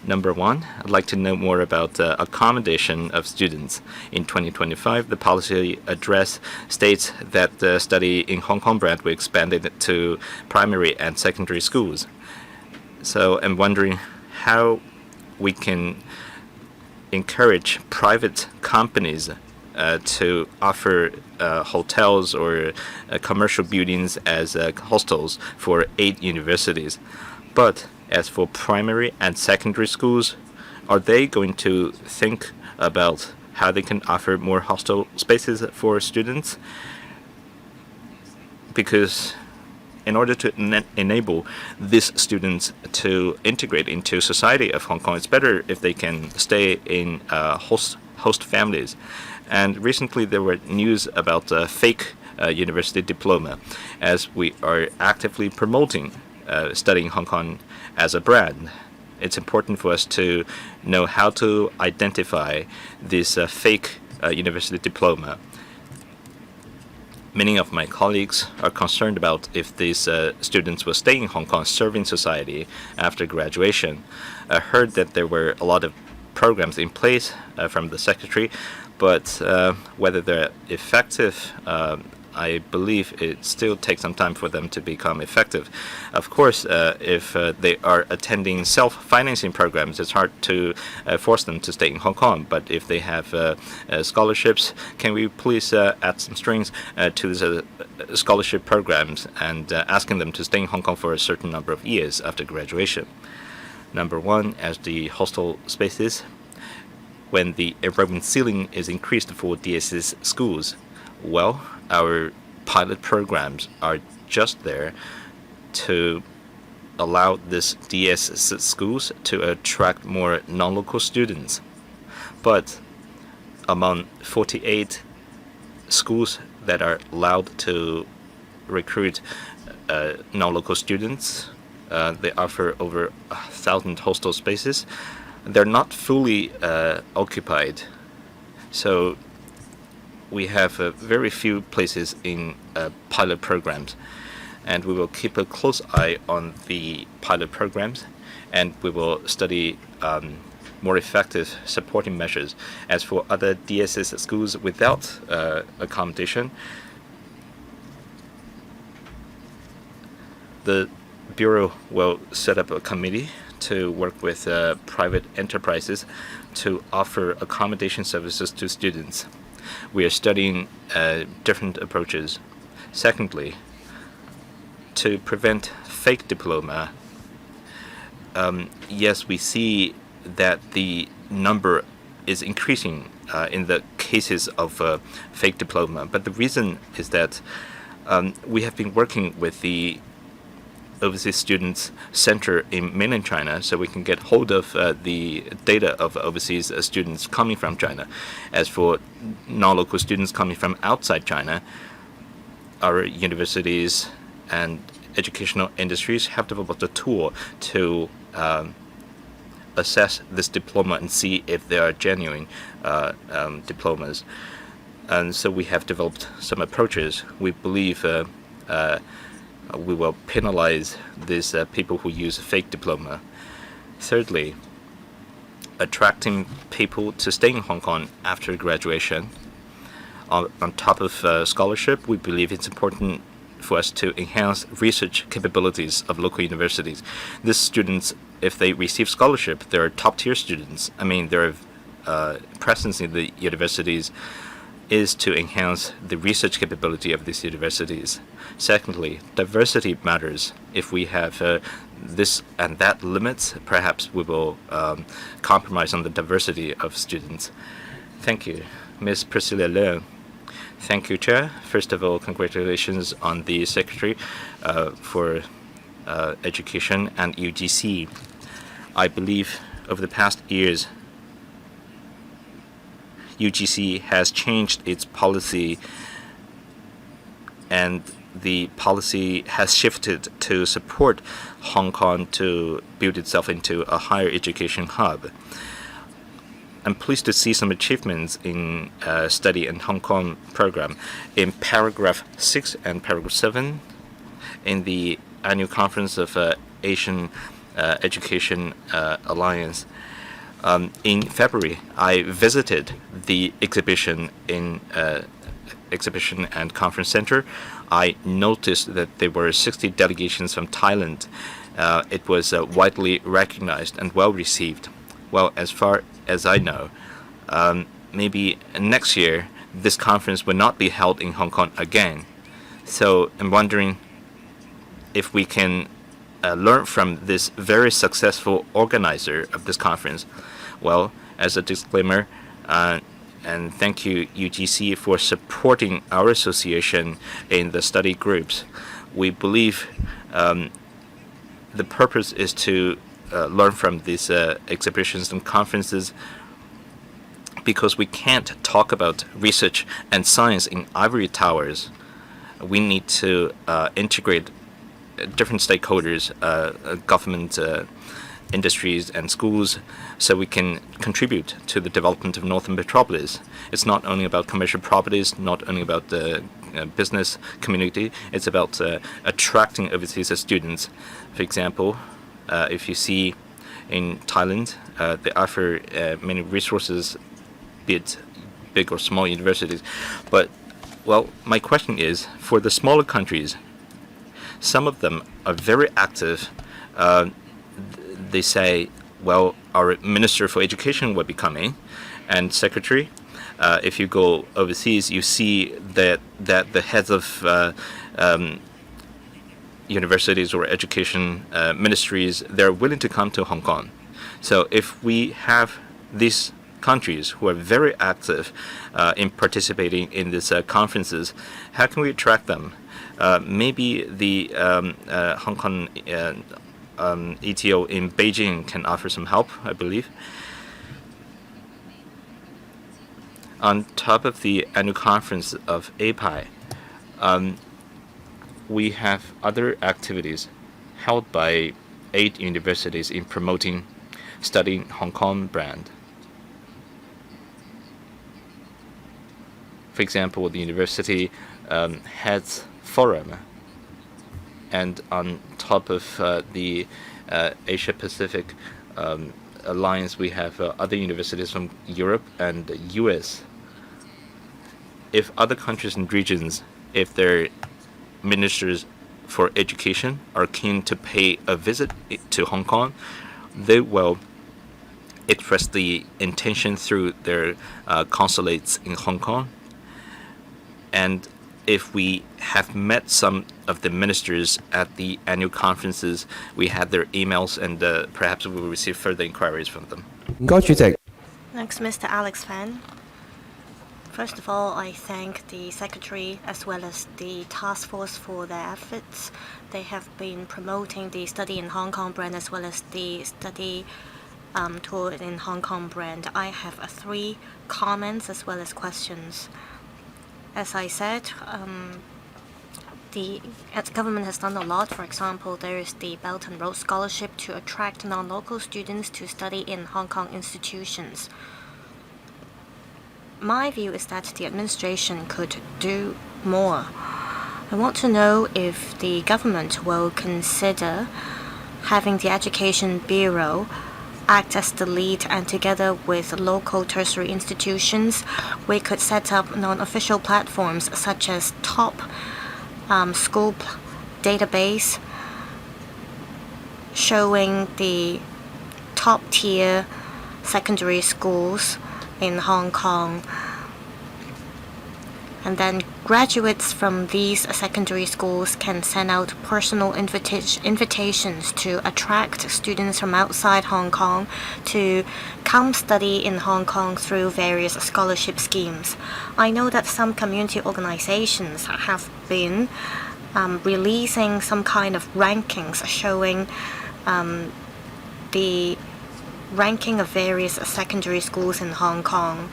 Number one, I'd like to know more about accommodation of students. In 2025, the policy address states that the study in Hong Kong branch will expand it to primary and secondary schools. So I'm wondering how we can encourage private companies to offer hotels or commercial buildings as hostels for 8 universities. But as for primary and secondary schools, are they going to think about how they can offer more hostel spaces for students? Because in order to enable these students to integrate into society of Hong Kong, it's better if they can stay in host families. And recently there were news about fake university diploma, as we are actively promoting studying Hong Kong as a brand. It's important for us to know how to identify this fake university diploma. Many of my colleagues are concerned about if these students will stay in Hong Kong serving society after graduation. I heard that there were a lot of programs in place from the Secretary, but whether they're effective, I believe it still takes some time for them to become effective. Of course, if they are attending self-financing programs, it's hard to force them to stay in Hong Kong. But if they have scholarships, can we please add some strings to these scholarship programs and asking them to stay in Hong Kong for a certain number of years after graduation? Number one, as the hostel spaces, when the enrollment ceiling is increased for DSS schools, well, our pilot programs are just there to allow these DSS schools to attract more non-local students. But among 48 schools that are allowed to recruit non-local students, they offer over 1,000 hostel spaces. They're not fully occupied, so we have very few places in pilot programs, and we will keep a close eye on the pilot programs, and we will study more effective supporting measures. As for other DSS schools without accommodation, the Bureau will set up a committee to work with private enterprises to offer accommodation services to students. We are studying different approaches. Secondly, to prevent fake diploma, yes, we see that the number is increasing in the cases of fake diploma, but the reason is that we have been working with the Overseas Students Center in mainland China, so we can get hold of the data of overseas students coming from China. As for non-local students coming from outside China, our universities and educational industries have developed a tool to assess this diploma and see if they are genuine diplomas. And so we have developed some approaches. We believe we will penalize these people who use fake diploma. Thirdly, attracting people to stay in Hong Kong after graduation. On top of scholarship, we believe it's important for us to enhance research capabilities of local universities. These students, if they receive scholarship, they're top-tier students. I mean, their presence in the universities is to enhance the research capability of these universities. Secondly, diversity matters. If we have this and that limits, perhaps we will compromise on the diversity of students. Thank you. Ms. Priscilla Leung. Thank you, Chair. First of all, congratulations on the Secretary for Education and UGC. I believe over the past years, UGC has changed its policy, and the policy has shifted to support Hong Kong to build itself into a higher education hub. I'm pleased to see some achievements in study in Hong Kong program. In paragraph 6 and paragraph 7 in the annual conference of Asian Education Alliance, in February, I visited the exhibition in Exhibition and Conference Center. I noticed that there were 60 delegations from Thailand. It was widely recognized and well received. Well, as far as I know, maybe next year this conference will not be held in Hong Kong again. So I'm wondering if we can learn from this very successful organizer of this conference. Well, as a disclaimer, and thank you UGC for supporting our association in the study groups. we believe the purpose is to learn from these exhibitions and conferences, because we can't talk about research and science in ivory towers. We need to integrate different stakeholders, government, industries, and schools, so we can contribute to the development of Northern Metropolis. It's not only about commercial properties, not only about the business community. It's about attracting overseas students. For example, if you see in Thailand, they offer many resources, be it big or small universities. But, well, my question is, for the smaller countries, some of them are very active. They say, well, our Minister for Education will be coming, and Secretary. If you go overseas, you see that the heads of universities or education ministries, they're willing to come to Hong Kong. So if we have these countries who are very active in participating in these conferences, how can we attract them? Maybe the Hong Kong ETO in Beijing can offer some help, I believe. On top of the annual conference of API, we have other activities held by 8 universities in promoting studying Hong Kong brand. For example, the university heads forum, and on top of the Asia Pacific Alliance, we have other universities from Europe and the US. If other countries and regions, if their ministers for education are keen to pay a visit to Hong Kong, they will express the intention through their consulates in Hong Kong. And if we have met some of the ministers at the annual conferences, we had their emails, and perhaps we will receive further inquiries from them. Next, Mr. Alex Fan. First of all, I thank the Secretary as well as the task force for their efforts. They have been promoting the study in Hong Kong brand as well as the study tour in Hong Kong brand. I have 3 comments as well as questions. As I said, the government has done a lot. For example, there is the Belt and Road Scholarship to attract non-local students to study in Hong Kong institutions. My view is that the administration could do more. I want to know if the government will consider having the Education Bureau act as the lead, and together with local tertiary institutions, we could set up non-official platforms such as top school database showing the top-tier secondary schools in Hong Kong. And then graduates from these secondary schools can send out personal invitations to attract students from outside Hong Kong to come study in Hong Kong through various scholarship schemes. I know that some community organizations have been releasing some kind of rankings showing the ranking of various secondary schools in Hong Kong.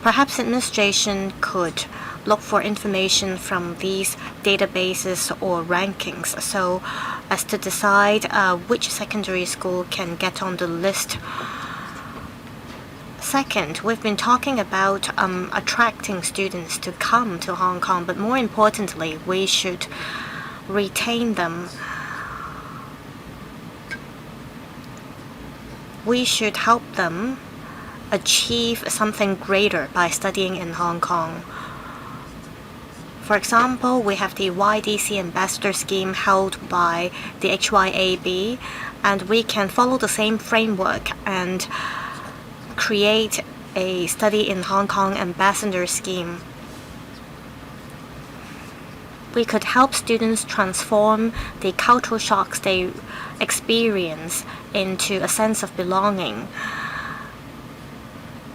Perhaps administration could look for information from these databases or rankings so as to decide which secondary school can get on the list. Second, we've been talking about attracting students to come to Hong Kong, but more importantly, we should retain them. We should help them achieve something greater by studying in Hong Kong. For example, we have the YDC Ambassador Scheme held by the HYAB, and we can follow the same framework and create a study in Hong Kong Ambassador Scheme. We could help students transform the cultural shocks they experience into a sense of belonging.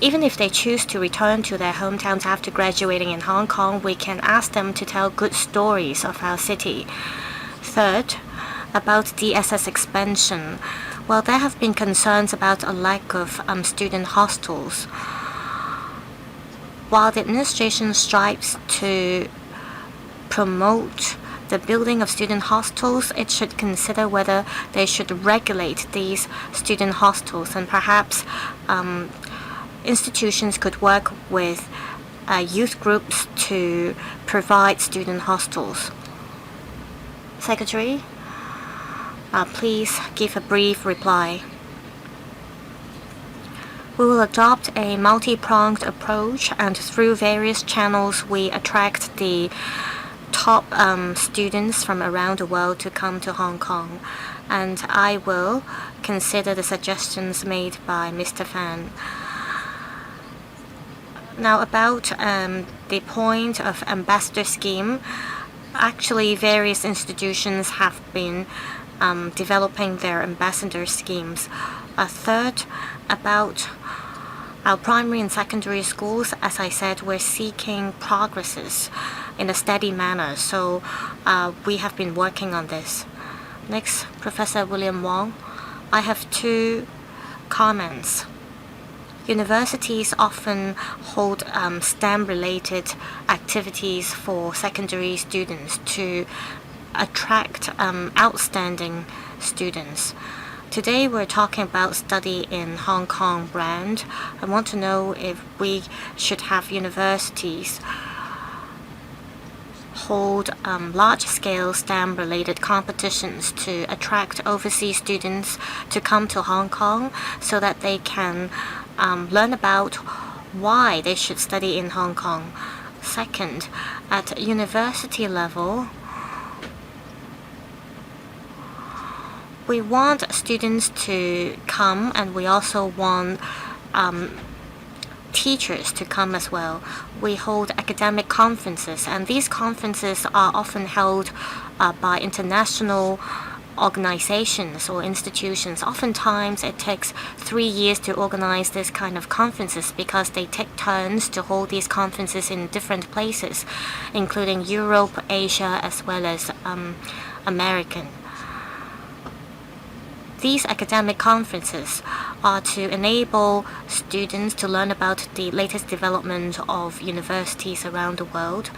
Even if they choose to return to their hometowns after graduating in Hong Kong, we can ask them to tell good stories of our city. Third, about DSS expansion. Well, there have been concerns about a lack of student hostels. While the administration strives to promote the building of student hostels, it should consider whether they should regulate these student hostels, and perhaps institutions could work with youth groups to provide student hostels. Secretary, please give a brief reply. We will adopt a multi-pronged approach, and through various channels we attract the top students from around the world to come to Hong Kong, and I will consider the suggestions made by Mr. Fan. Now, about the point of ambassador scheme, actually various institutions have been developing their ambassador schemes. Third, about our primary and secondary schools, as I said, we're seeking progresses in a steady manner, so we have been working on this. Next, Professor William Wong. I have two comments. Universities often hold STEM-related activities for secondary students to attract outstanding students. Today we're talking about study in Hong Kong brand. I want to know if we should have universities hold large-scale STEM-related competitions to attract overseas students to come to Hong Kong so that they can learn about why they should study in Hong Kong. Second, at university level, we want students to come, and we also want teachers to come as well. We hold academic conferences, and these conferences are often held by international organizations or institutions. Oftentimes it takes 3 years to organize this kind of conferences because they take turns to hold these conferences in different places, including Europe, Asia, as well as American. These academic conferences are to enable students to learn about the latest development of universities around the world,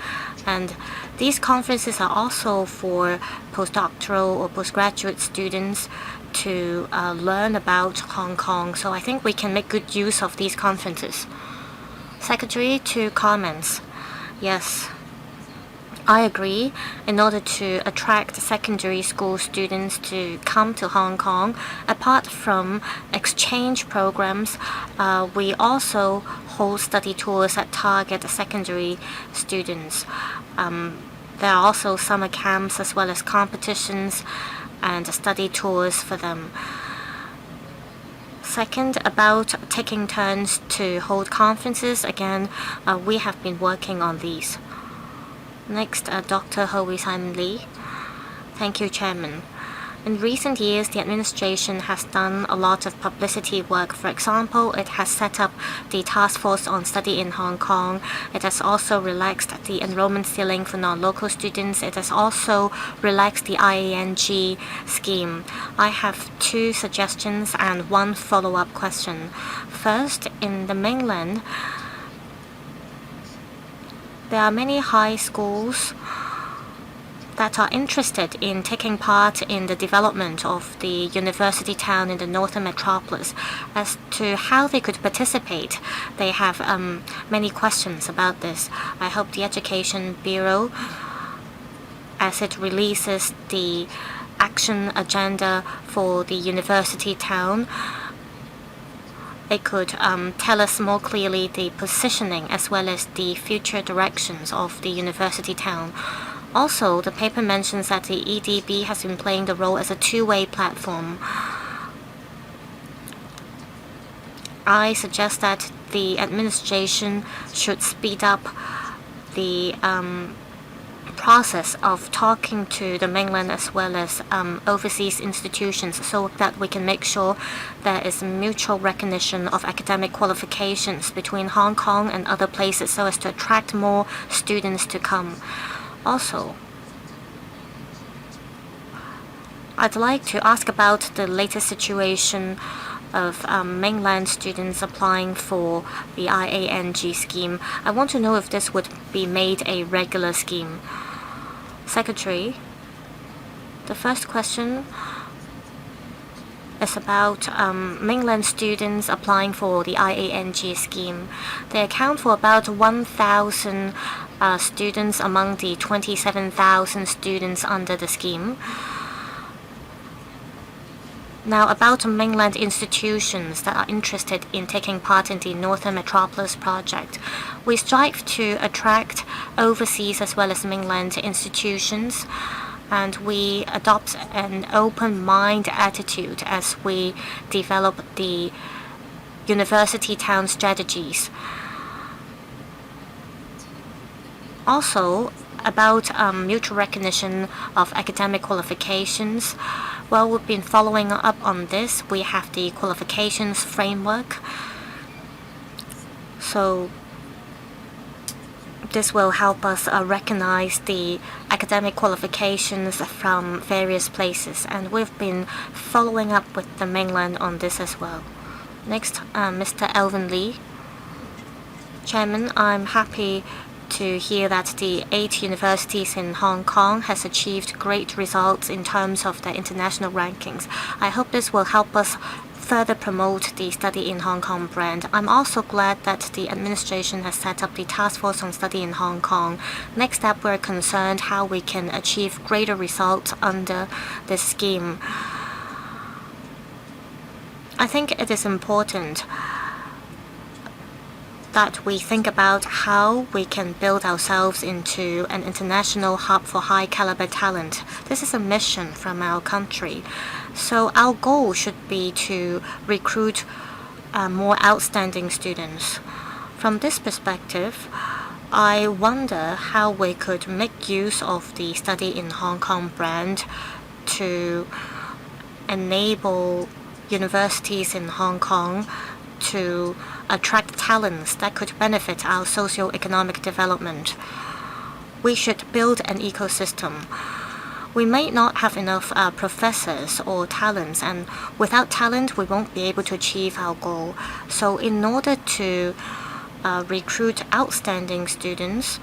and these conferences are also for postdoctoral or postgraduate students to learn about Hong Kong, so I think we can make good use of these conferences. Secretary, 2 comments. Yes, I agree. In order to attract secondary school students to come to Hong Kong, apart from exchange programs, we also hold study tours that target secondary students. There are also summer camps as well as competitions and study tours for them. Second, about taking turns to hold conferences, again, we have been working on these. Next, Dr. Hui Simon Lee. Thank you, Chairman. In recent years, the administration has done a lot of publicity work. For example, it has set up the Task Force on Study in Hong Kong. It has also relaxed the enrollment ceiling for non-local students. It has also relaxed the IANG scheme. I have 2 suggestions and 1 follow-up question. First, in the mainland, there are many high schools that are interested in taking part in the development of the university town in the northern metropolis. As to how they could participate, they have many questions about this. I hope the Education Bureau, as it releases the action agenda for the university town, it could tell us more clearly the positioning as well as the future directions of the university town. Also, the paper mentions that the EDB has been playing the role as a two-way platform. I suggest that the administration should speed up the process of talking to the mainland as well as overseas institutions so that we can make sure there is mutual recognition of academic qualifications between Hong Kong and other places so as to attract more students to come. Also, I'd like to ask about the latest situation of mainland students applying for the IANG scheme. I want to know if this would be made a regular scheme. Secretary, the first question is about mainland students applying for the IANG scheme. They account for about 1,000 students among the 27,000 students under the scheme. Now, about mainland institutions that are interested in taking part in the Northern Metropolis project, we strive to attract overseas as well as mainland institutions, and we adopt an open mind attitude as we develop the university town strategies. Also, about mutual recognition of academic qualifications. Well, we've been following up on this. We have the qualifications framework. So this will help us recognize the academic qualifications from various places, and we've been following up with the mainland on this as well. Next, Mr. Elvin Lee. Chairman, I'm happy to hear that the 8 universities in Hong Kong has achieved great results in terms of their international rankings. I hope this will help us further promote the Study in Hong Kong brand. I'm also glad that the administration has set up the task force on Study in Hong Kong. Next up, we're concerned how we can achieve greater results under this scheme. I think it is important that we think about how we can build ourselves into an international hub for high caliber talent. This is a mission from our country. So our goal should be to recruit more outstanding students. From this perspective, I wonder how we could make use of the Study in Hong Kong brand to enable universities in Hong Kong to attract talents that could benefit our socio-economic development. We should build an ecosystem. We may not have enough professors or talents, and without talent, we won't be able to achieve our goal. So in order to recruit outstanding students,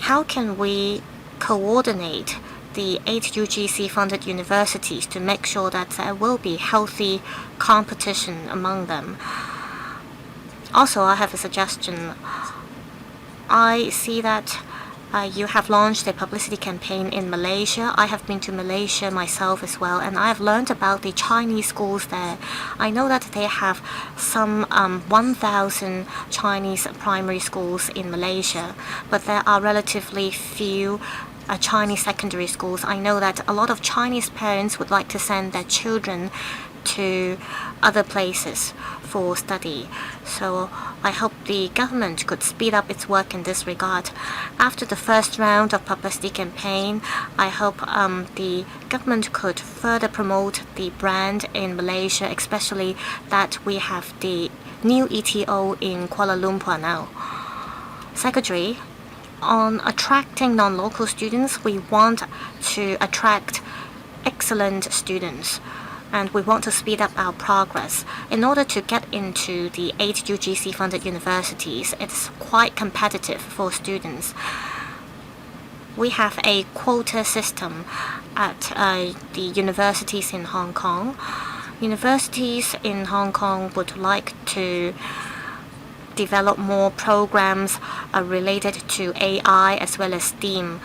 how can we coordinate the 8 UGC-funded universities to make sure that there will be healthy competition among them? Also, I have a suggestion. I see that you have launched a publicity campaign in Malaysia. I have been to Malaysia myself as well, and I have learned about the Chinese schools there. I know that they have some 1,000 Chinese primary schools in Malaysia, but there are relatively few Chinese secondary schools. I know that a lot of Chinese parents would like to send their children to other places for study. So I hope the government could speed up its work in this regard. After the first round of publicity campaign, I hope the government could further promote the brand in Malaysia, especially that we have the new ETO in Kuala Lumpur now. Secretary, on attracting non-local students, we want to attract excellent students, and we want to speed up our progress. In order to get into the 8 UGC-funded universities, it's quite competitive for students. We have a quota system at the universities in Hong Kong. Universities in Hong Kong would like to develop more programs related to AI as well as STEAM.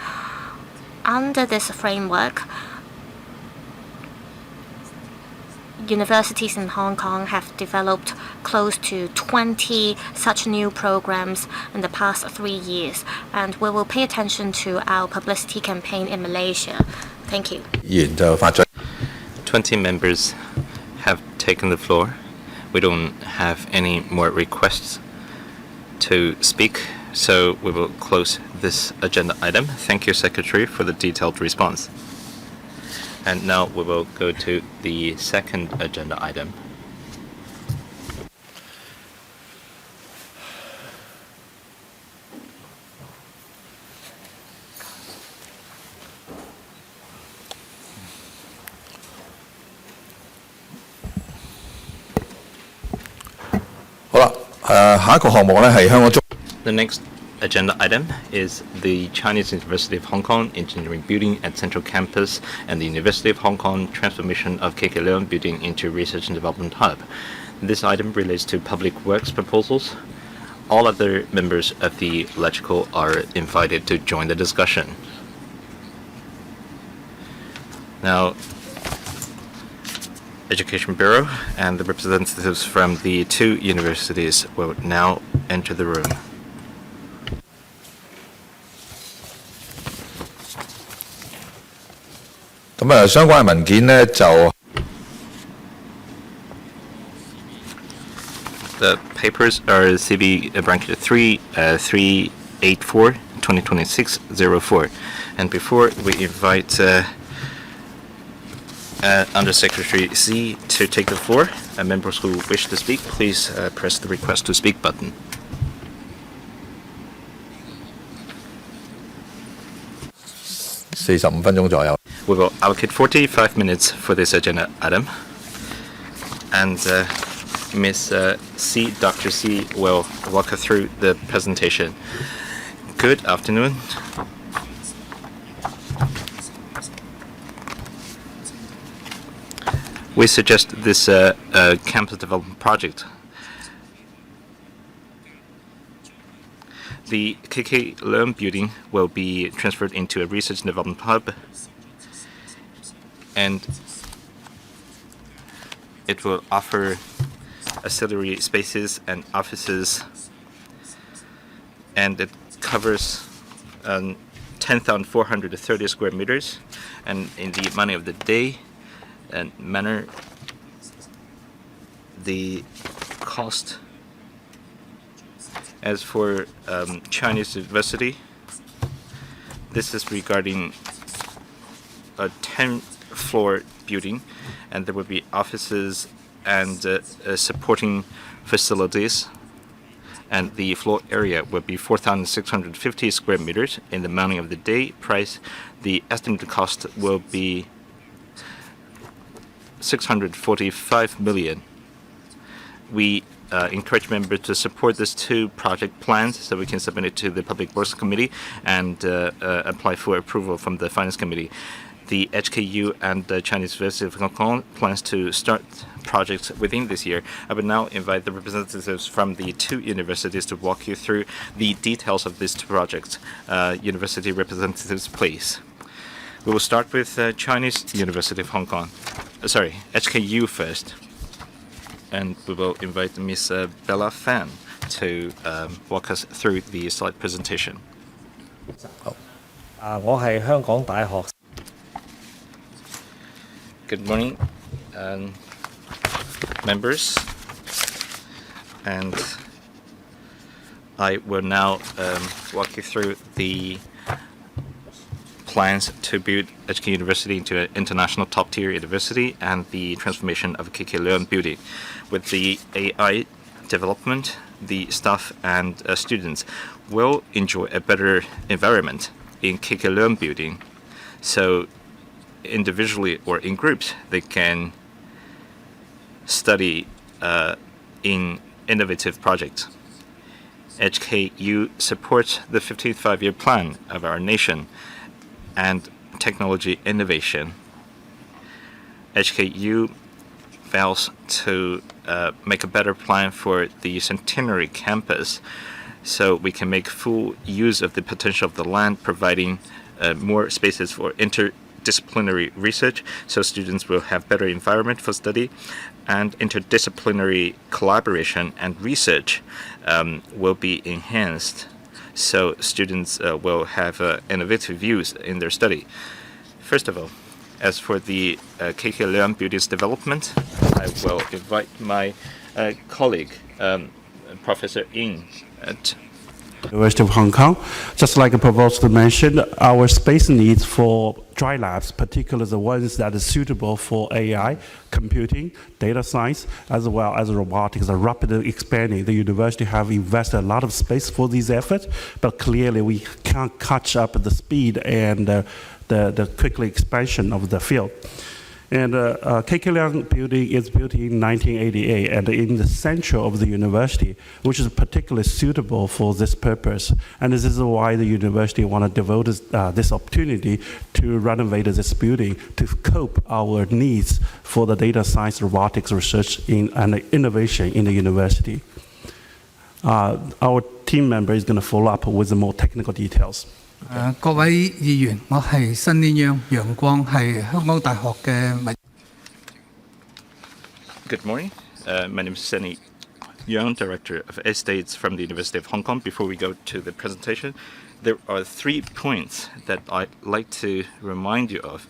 Under this framework, universities in Hong Kong have developed close to 20 such new programs in the past 3 years, and we will pay attention to our publicity campaign in Malaysia. Thank you. 20 members have taken the floor. We don't have any more requests to speak, so we will close this agenda item. Thank you, Secretary, for the detailed response. And now we will go to the second agenda item. 下一個項目呢係香港中。The next agenda item is the Chinese University of Hong Kong Engineering Building at Central Campus and the University of Hong Kong transformation of KK Leung Building into Research and Development Hub. This item relates to public works proposals. All other members of the Legislative are invited to join the discussion. Now, Education Bureau and the representatives from the two universities will now enter the room.相關嘅文件呢就 The papers are CB bracket 384 2026-04. And before we invite Undersecretary C to take the floor, members who wish to speak, please press the request to speak button. 45分鐘左右。 We will allocate 45 minutes for this agenda item. And Ms. C, Dr. C, will walk us through the presentation. Good afternoon. We suggest this campus development project. The KK Leung building will be transferred into a research and development hub, and it will offer auxiliary spaces and offices, and it covers 10,430 square meters, and in the money of the day and manner, the cost. As for Chinese University, this is regarding a 10-floor building, and there will be offices and supporting facilities, and the floor area will be 4,650 square meters. In the morning of the day price, the estimated cost will be 645 million. We encourage members to support these two project plans so we can submit it to the Public Works Committee and apply for approval from the Finance Committee. The HKU and the Chinese University of Hong Kong plans to start projects within this year. I would now invite the representatives from the two universities to walk you through the details of these two projects. University representatives, please. We will start with Chinese University of Hong Kong. HKU first. And we will invite Ms. Bella Fan to walk us through the slide presentation. 我係香港大學。 Good morning, members. And I will now walk you through the plans to build HK University into an international top-tier university and the transformation of KK Leung building. With the AI development, the staff and students will enjoy a better environment in KK Leung building. So individually or in groups, they can study in innovative projects. HKU supports the 15th five-year plan of our nation and technology innovation. HKU vows to make a better plan for the centenary campus so we can make full use of the potential of the land, providing more spaces for interdisciplinary research so students will have better environment for study, and interdisciplinary collaboration and research will be enhanced so students will have innovative views in their study. First of all, as for the KK Leung building's development, I will invite my colleague, Professor Ying, University of Hong Kong. Just like the provost mentioned, our space needs for dry labs, particularly the ones that are suitable for AI, computing, data science, as well as robotics, are rapidly expanding. The university have invested a lot of space for these efforts, but clearly we can't catch up the speed and the quickly expansion of the field. And KK Leung building is built in 1988 and in the center of the university, which is particularly suitable for this purpose. And this is why the university want to devote this opportunity to renovate this building to cope our needs for the data science, robotics research and innovation in the university. Our team member is going to follow up with the more technical details. 各位議員，我係新年陽光，係香港大學嘅物。Good morning. My name is Sunny Leung, Director of Estates from the University of Hong Kong. Before we go to the presentation, there are 3 points that I'd like to remind you of.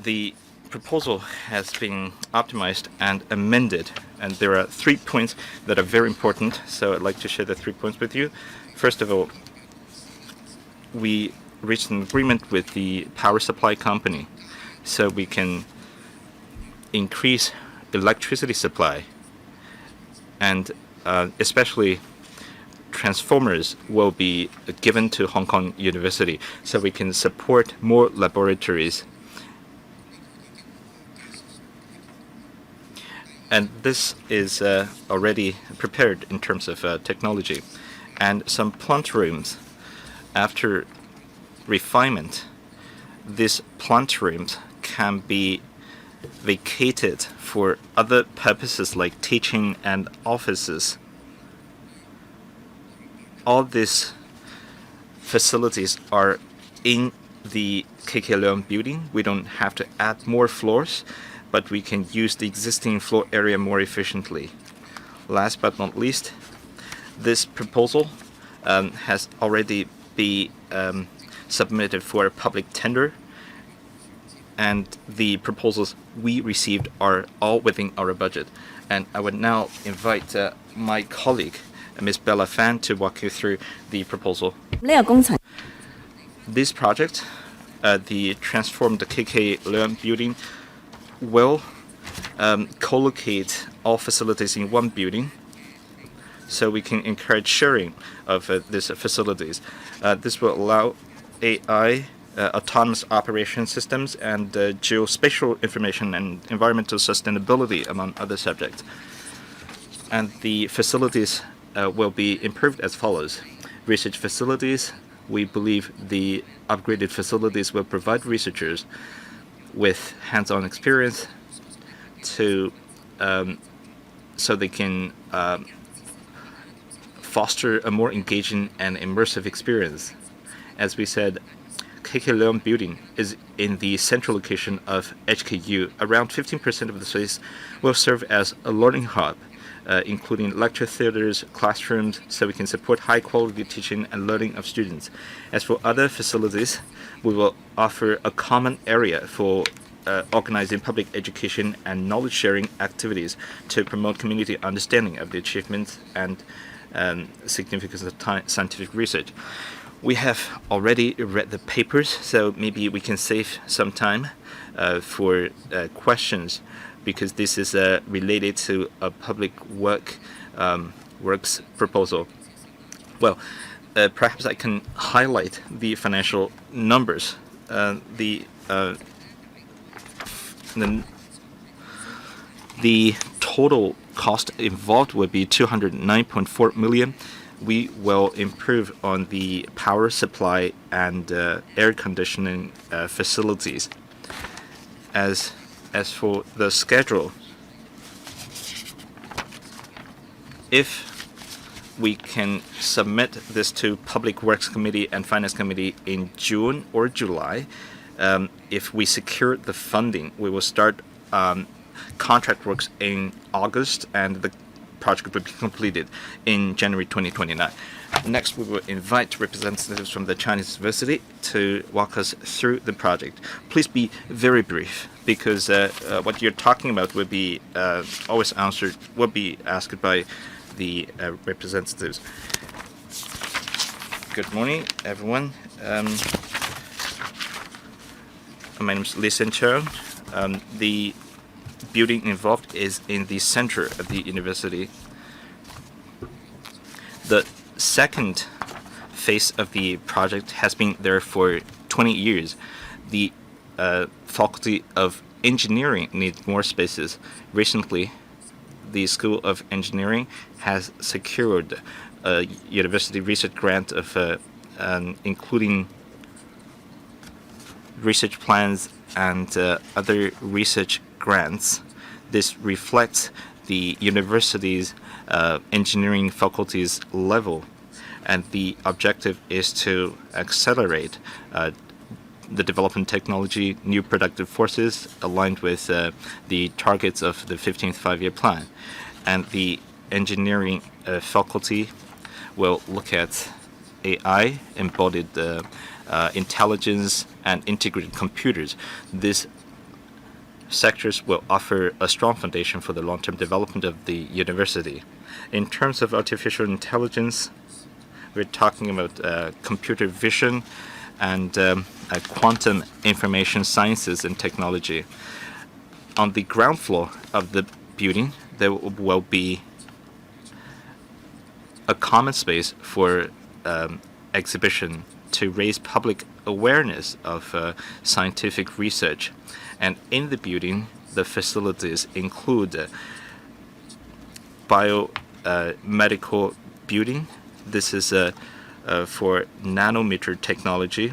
The proposal has been optimized and amended, and there are 3 points that are very important, so I'd like to share the 3 points with you. First of all, we reached an agreement with the power supply company so we can increase electricity supply, and especially transformers will be given to Hong Kong University so we can support more laboratories. And this is already prepared in terms of technology. And some plant rooms, after refinement, these plant rooms can be vacated for other purposes like teaching and offices. All these facilities are in the KK Leung building. We don't have to add more floors, but we can use the existing floor area more efficiently. Last but not least, this proposal has already been submitted for a public tender, and the proposals we received are all within our budget. And I would now invite my colleague, Ms. Bella Fan, to walk you through the proposal. This project, the transformed KK Leung building, will co-locate all facilities in one building, so we can encourage sharing of these facilities. This will allow AI, autonomous operation systems, and geospatial information and environmental sustainability, among other subjects. And the facilities will be improved as follows. Research facilities, we believe the upgraded facilities will provide researchers with hands-on experience to so they can foster a more engaging and immersive experience. As we said, KK Leung building is in the central location of HKU. Around 15% of the space will serve as a learning hub, including lecture theaters, classrooms, so we can support high-quality teaching and learning of students. As for other facilities, we will offer a common area for organizing public education and knowledge-sharing activities to promote community understanding of the achievements and significance of scientific research. We have already read the papers, so maybe we can save some time for questions, because this is related to a public works proposal. Well, perhaps I can highlight the financial numbers. The total cost involved would be 209.4 million. We will improve on the power supply and air conditioning facilities. As for the schedule, if we can submit this to Public Works Committee and Finance Committee in June or July, if we secure the funding, we will start contract works in August, and the project will be completed in January 2029. Next, we will invite representatives from the Chinese University to walk us through the project. Please be very brief, because what you're talking about will be will be asked by the representatives. Good morning, everyone. My name is Leung. The building involved is in the center of the university. The second phase of the project has been there for 20 years. The Faculty of engineering needs more spaces. Recently, the School of Engineering has secured a university research grant of including research plans and other research grants. This reflects the university's engineering faculty's level, and the objective is to accelerate the development technology, new productive forces aligned with the targets of the 15th five-year plan. And the engineering faculty will look at AI, embodied intelligence, and integrated computers. These sectors will offer a strong foundation for the long-term development of the university. In terms of artificial intelligence, we're talking about computer vision and quantum information sciences and technology. On the ground floor of the building, there will be a common space for exhibition to raise public awareness of scientific research. And in the building, the facilities include biomedical building. This is for nanometer technology.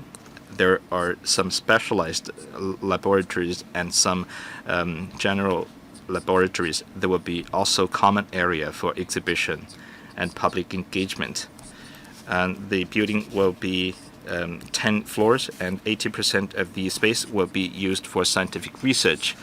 There are some specialized laboratories and some general laboratories. There will be also common area for exhibition and public engagement. And the building will be 10 floors, and 80% of the space will be used for scientific research.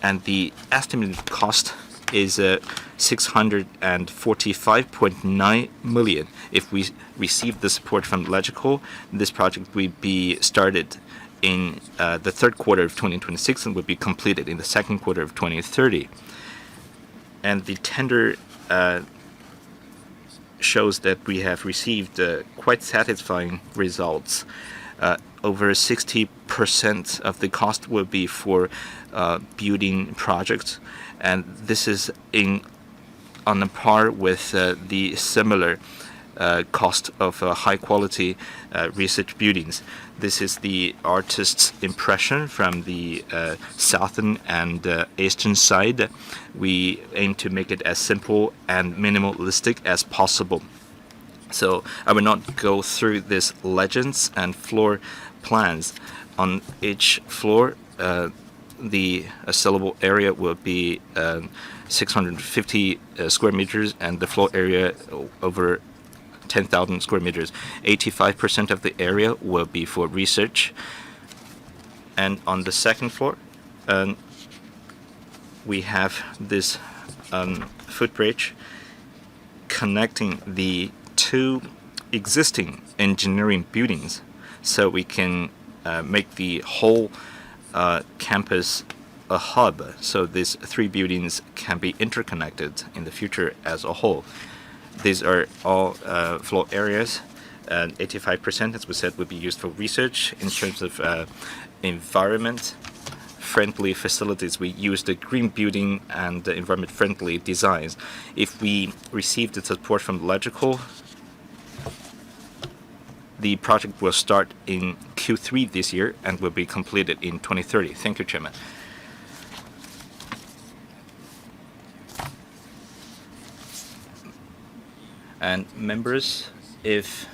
And the estimated cost is 645.9 million. If we receive the support from Legical, this project will be started in the third quarter of 2026 and will be completed in the second quarter of 2030. And the tender shows that we have received quite satisfying results. Over 60% of the cost will be for building projects, and this is on a par with the similar cost of high-quality research buildings. This is the artist's impression from the southern and eastern side. We aim to make it as simple and minimalistic as possible. So I will not go through these legends and floor plans. On each floor, the sellable area will be 650 square meters, and the floor area over 10,000 square meters. 85% of the area will be for research. And on the second floor, we have this footbridge connecting the two existing engineering buildings, so we can make the whole campus a hub, so these three buildings can be interconnected in the future as a whole. These are all floor areas, and 85%, as we said, would be used for research. In terms of environment-friendly facilities, we use the green building and environment-friendly designs. If we receive the support from Legical, the project will start in Q3 this year and will be completed in 2030. Thank you, Chairman. And members, if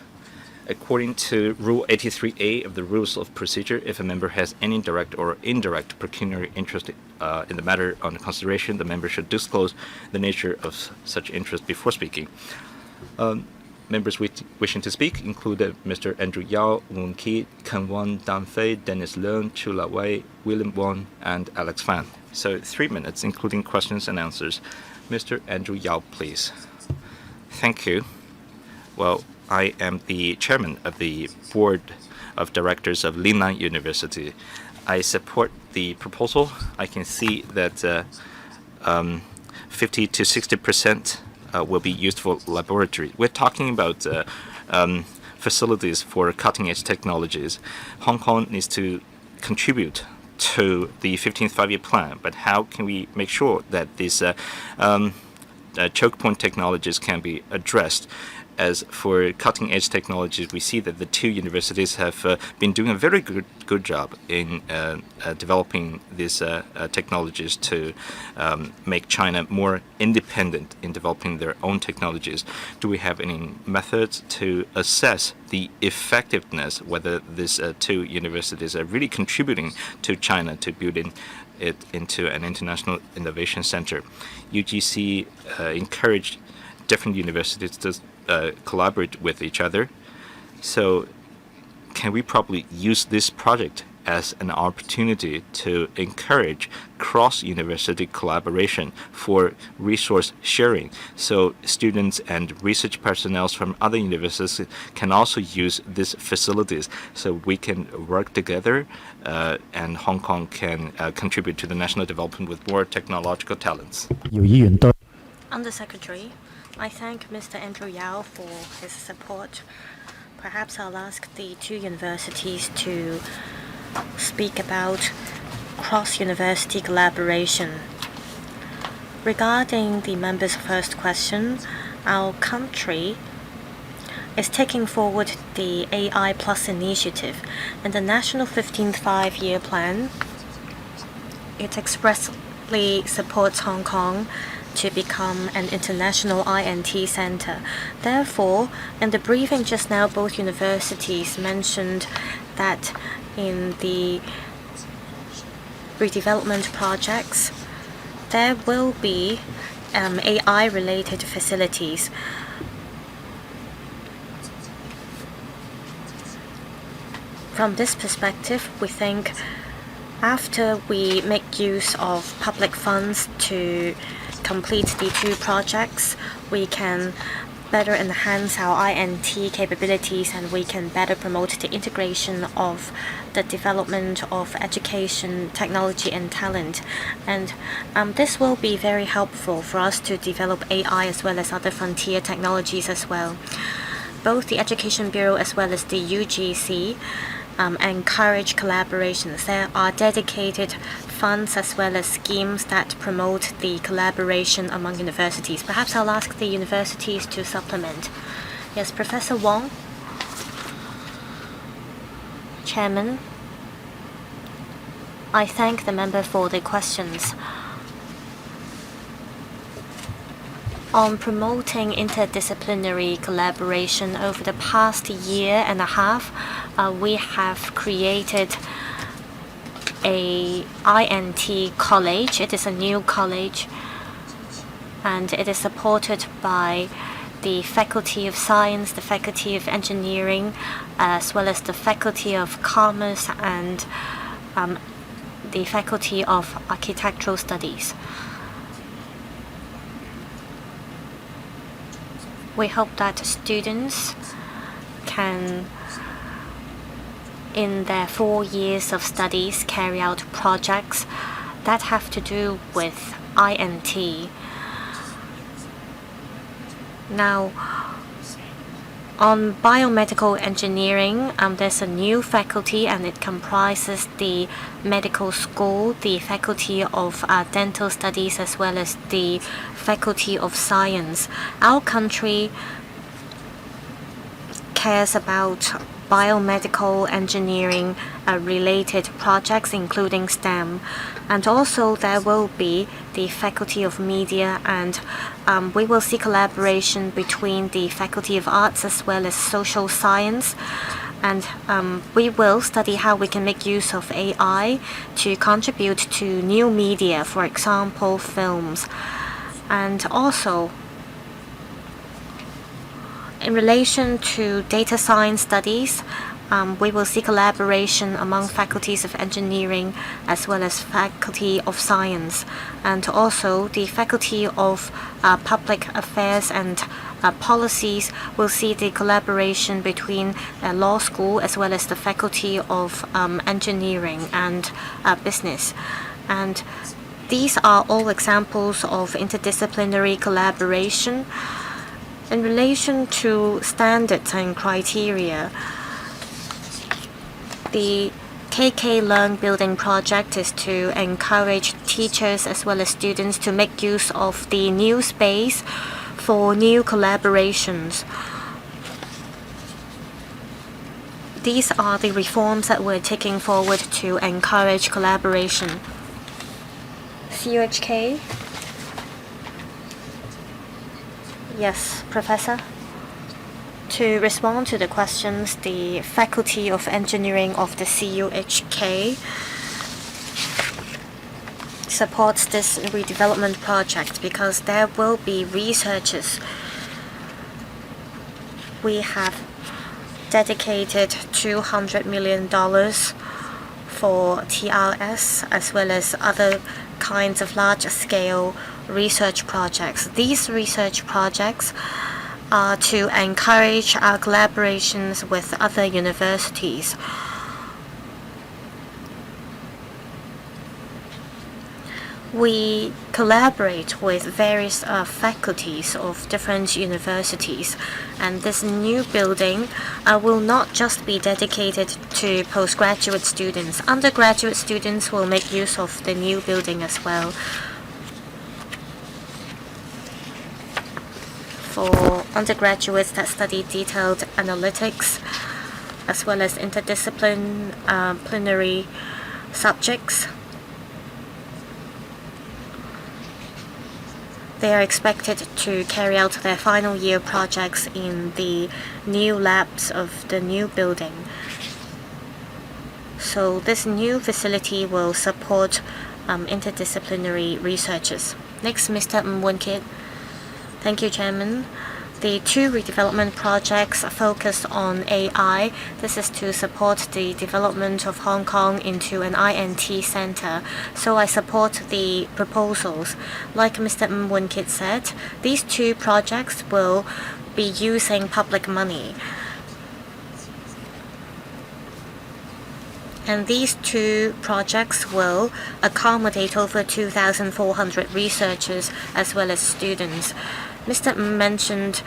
according to Rule 83A of the Rules of Procedure, if a member has any direct or indirect pecuniary interest in the matter under consideration, the member should disclose the nature of such interest before speaking. Members wishing to speak include Mr. Andrew Yao, Leung Ki, Ken Won, Dan Fei, Dennis Leung, Chu La Wei, William Wong, and Alex Fan. So 3 minutes, including questions and answers. Mr. Andrew Yao, please. Thank you. Well, I am the chairman of the board of directors of Leung University. I support the proposal. I can see that 50 to 60% will be used for laboratory. We're talking about facilities for cutting-edge technologies. Hong Kong needs to contribute to the 15th five-year plan, but how can we make sure that these choke point technologies can be addressed? As for cutting-edge technologies, we see that the two universities have been doing a very good job in developing these technologies to make China more independent in developing their own technologies. Do we have any methods to assess the effectiveness, whether these two universities are really contributing to China to building it into an international innovation center? UGC encouraged different universities to collaborate with each other. So can we probably use this project as an opportunity to encourage cross-university collaboration for resource sharing, so students and research personnel from other universities can also use these facilities, so we can work together and Hong Kong can contribute to the national development with more technological talents. Undersecretary, I thank Mr. Andrew Yao for his support. Perhaps I'll ask the two universities to speak about cross-university collaboration. Regarding the member's first question, our country is taking forward the AI Plus initiative and the National 15th Five-Year Plan. It expressly supports Hong Kong to become an international INT center. Therefore, in the briefing just now, both universities mentioned that in the redevelopment projects, there will be AI-related facilities. From this perspective, we think after we make use of public funds to complete the two projects, we can better enhance our INT capabilities and we can better promote the integration of the development of education, technology and talent. And this will be very helpful for us to develop AI as well as other frontier technologies as well. Both the Education Bureau as well as the UGC encourage collaborations. There are dedicated funds as well as schemes that promote the collaboration among universities. Perhaps I'll ask the universities to supplement. Yes, Professor Wong. Chairman, I thank the member for the questions. On promoting interdisciplinary collaboration over the past year and a half, we have created a INT college. It is a new college and it is supported by the Faculty of Science, the Faculty of Engineering, as well as the Faculty of Commerce and the Faculty of Architectural Studies. We hope that students can, in their 4 years of studies, carry out projects that have to do with INT. Now, on biomedical engineering, there's a new faculty and it comprises the medical school, the Faculty of Dental Studies, as well as the Faculty of Science. Our country cares about biomedical engineering related projects, including STEM. And also there will be the Faculty of Media, and we will see collaboration between the Faculty of Arts as well as Social Science. And we will study how we can make use of AI to contribute to new media, for example, films. And also, in relation to data science studies, we will see collaboration among faculties of engineering as well as faculty of science. And also the Faculty of Public Affairs and Policies will see the collaboration between law school as well as the Faculty of Engineering and Business. And these are all examples of interdisciplinary collaboration. In relation to standards and criteria, the KK Leung building project is to encourage teachers as well as students to make use of the new space for new collaborations. these are the reforms that we're taking forward to encourage collaboration. CUHK? Yes, Professor. To respond to the questions, the Faculty of Engineering of the CUHK supports this redevelopment project because there will be researchers. We have dedicated $200 million for TRS as well as other kinds of large-scale research projects. These research projects are to encourage our collaborations with other universities. We collaborate with various faculties of different universities, and this new building will not just be dedicated to postgraduate students. Undergraduate students will make use of the new building as well. For undergraduates that study detailed analytics as well as interdisciplinary subjects, they are expected to carry out their final year projects in the new labs of the new building. So this new facility will support interdisciplinary researchers. Next, Mr. Mwunkit. Thank you, Chairman. The two redevelopment projects focus on AI. This is to support the development of Hong Kong into an INT center. So I support the proposals. Like Mr. Mwunkit said, these two projects will be using public money. And these two projects will accommodate over 2,400 researchers as well as students. Mr. mentioned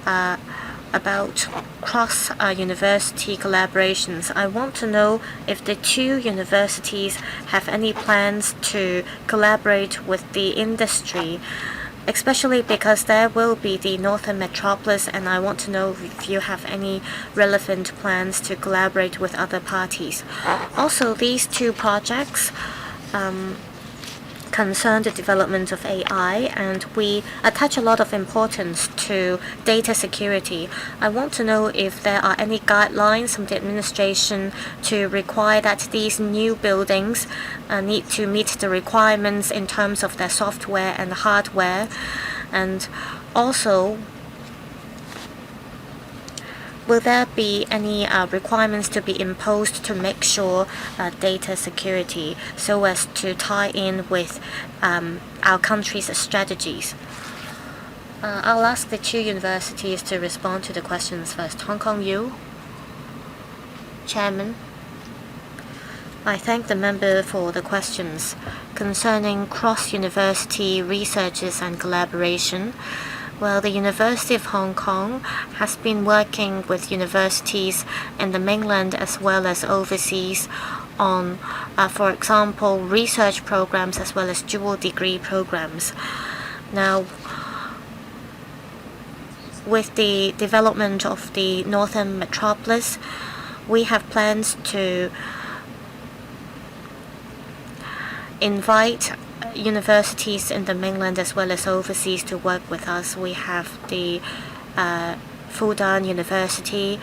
about cross-university collaborations. I want to know if the two universities have any plans to collaborate with the industry, especially because there will be the Northern Metropolis, and I want to know if you have any relevant plans to collaborate with other parties. Also, these two projects concern the development of AI, and we attach a lot of importance to data security. I want to know if there are any guidelines from the administration to require that these new buildings need to meet the requirements in terms of their software and hardware, and also will there be any requirements to be imposed to make sure data security so as to tie in with our country's strategies? I'll ask the two universities to respond to the questions first. Hong Kong U. Chairman. I thank the member for the questions concerning cross-university researches and collaboration. Well, the University of Hong Kong has been working with universities in the mainland as well as overseas on, for example, research programs as well as dual degree programs. Now, with the development of the Northern Metropolis, we have plans to invite universities in the mainland as well as overseas to work with us. We have the Fudan University,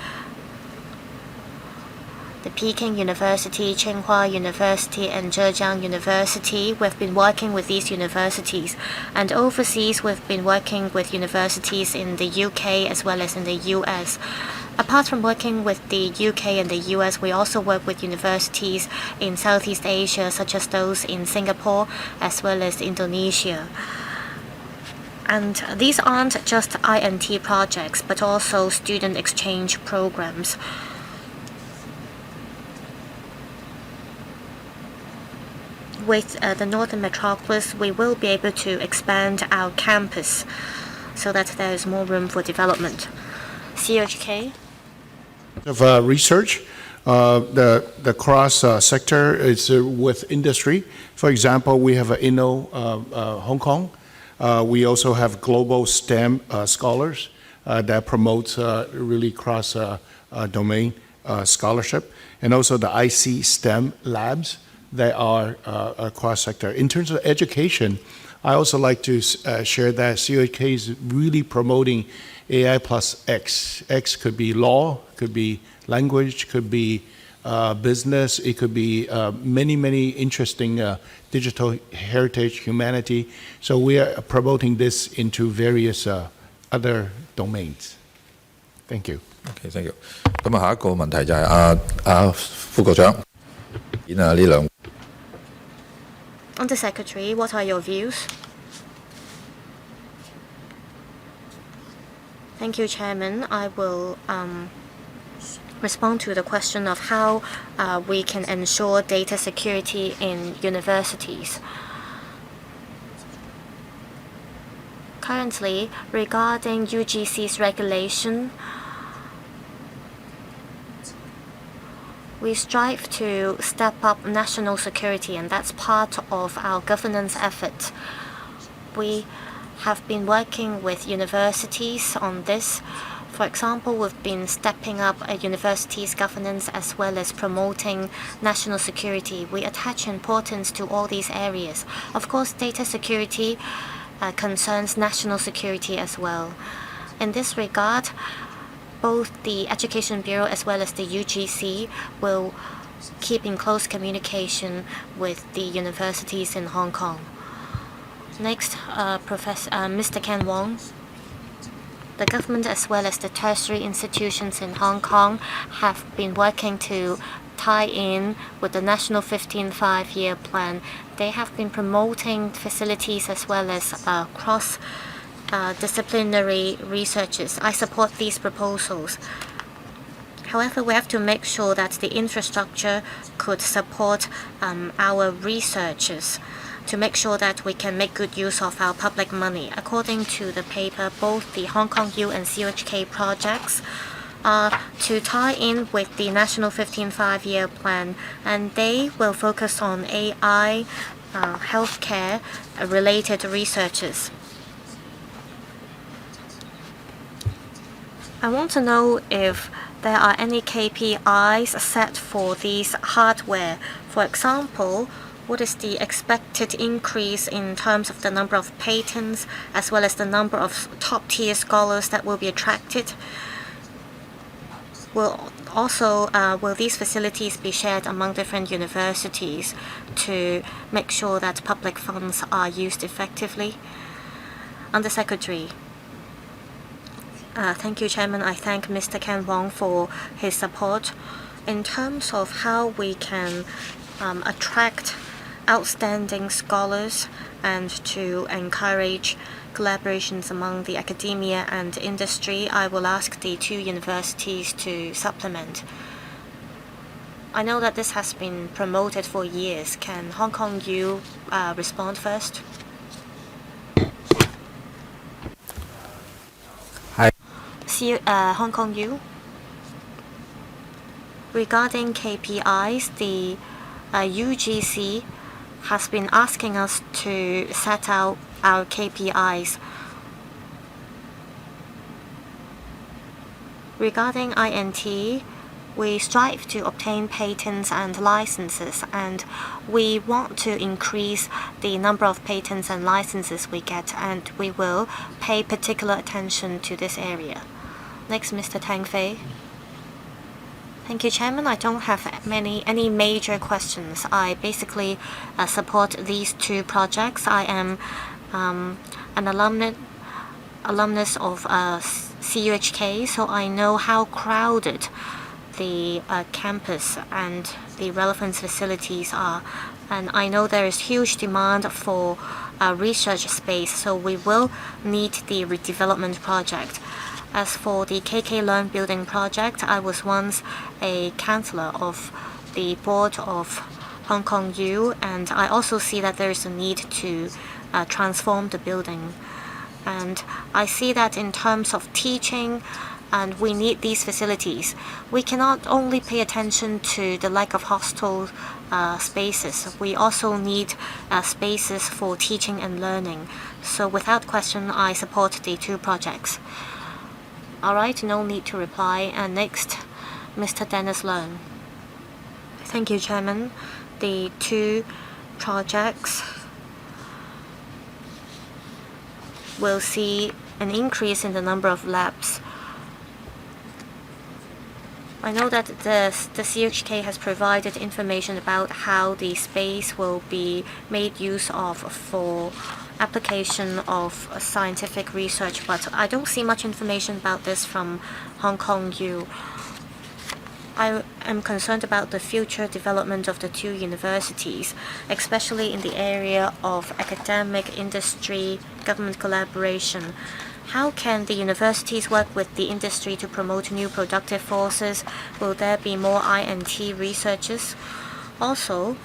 the Peking University, Tsinghua University, and Zhejiang University. We've been working with these universities. And overseas, we've been working with universities in the UK as well as in the US. Apart from working with the UK and the US, we also work with universities in Southeast Asia, such as those in Singapore as well as Indonesia. And these aren't just INT projects, but also student exchange programs. With the Northern Metropolis, we will be able to expand our campus so that there is more room for development. CHK? Of research, the cross sector is with industry. For example, we have Hong Kong. We also have global STEM scholars that promotes really cross domain scholarship, and also the IC STEM labs that are cross-sector. In terms of education, I also like to share that CUHK is really promoting AI plus X. X could be law, could be language, could be business, it could be many interesting digital heritage, humanity. So we are promoting this into various other domains. Thank you. OK thank you。咁啊，下一個問題就係副局長，呢兩 Undersecretary, what are your views? Thank you, Chairman. I will respond to the question of how we can ensure data security in universities. Currently, regarding UGC's regulation, we strive to step up national security, and that's part of our governance effort. We have been working with universities on this. For example, we've been stepping up a university's governance as well as promoting national security. We attach importance to all these areas. Of course, data security concerns national security as well. In this regard, both the Education Bureau as well as the UGC will keep in close communication with the universities in Hong Kong. Next, Mr. Ken Wong. The government as well as the tertiary institutions in Hong Kong have been working to tie in with the National 15th Five-Year Plan. They have been promoting facilities as well as cross-disciplinary researches. I support these proposals. However, we have to make sure that the infrastructure could support our researchers to make sure that we can make good use of our public money. According to the paper, both the Hong Kong U and CUHK projects are to tie in with the National 15th Five-Year Plan, and they will focus on AI, healthcare related researches. I want to know if there are any KPIs set for these hardware. For example, what is the expected increase in terms of the number of patents as well as the number of top-tier scholars that will be attracted? Will these facilities be shared among different universities to make sure that public funds are used effectively? Undersecretary. Thank you, Chairman. I thank Mr. Ken Wong for his support. In terms of how we can attract outstanding scholars and to encourage collaborations among the academia and industry, I will ask the two universities to supplement. I know that this has been promoted for years. Can Hong Kong U respond first? Hi. Hong Kong U. Regarding KPIs, the UGC has been asking us to set out our KPIs. Regarding INT, we strive to obtain patents and licenses, and we want to increase the number of patents and licenses we get, and we will pay particular attention to this area. Next, Mr. Tang Fei. Thank you, Chairman. I don't have any major questions. I basically support these two projects. I am an alumnus of CUHK, so I know how crowded the campus and the relevant facilities are. And I know there is huge demand for research space, so we will need the redevelopment project. As for the KK Leung building project, I was once a councillor of the board of Hong Kong U, and I also see that there is a need to transform the building. And I see that in terms of teaching, and we need these facilities. We cannot only pay attention to the lack of hostel spaces. We also need spaces for teaching and learning. So without question, I support the two projects. All right, no need to reply. And next, Mr. Dennis Leung. Thank you, Chairman. The two projects will see an increase in the number of labs. I know that the CHK has provided information about how the space will be made use of for application of scientific research, but I don't see much information about this from Hong Kong U. I am concerned about the future development of the two universities, especially in the area of academic, industry, government collaboration. How can the universities work with the industry to promote new productive forces? Will there be more I&T researchers? Also,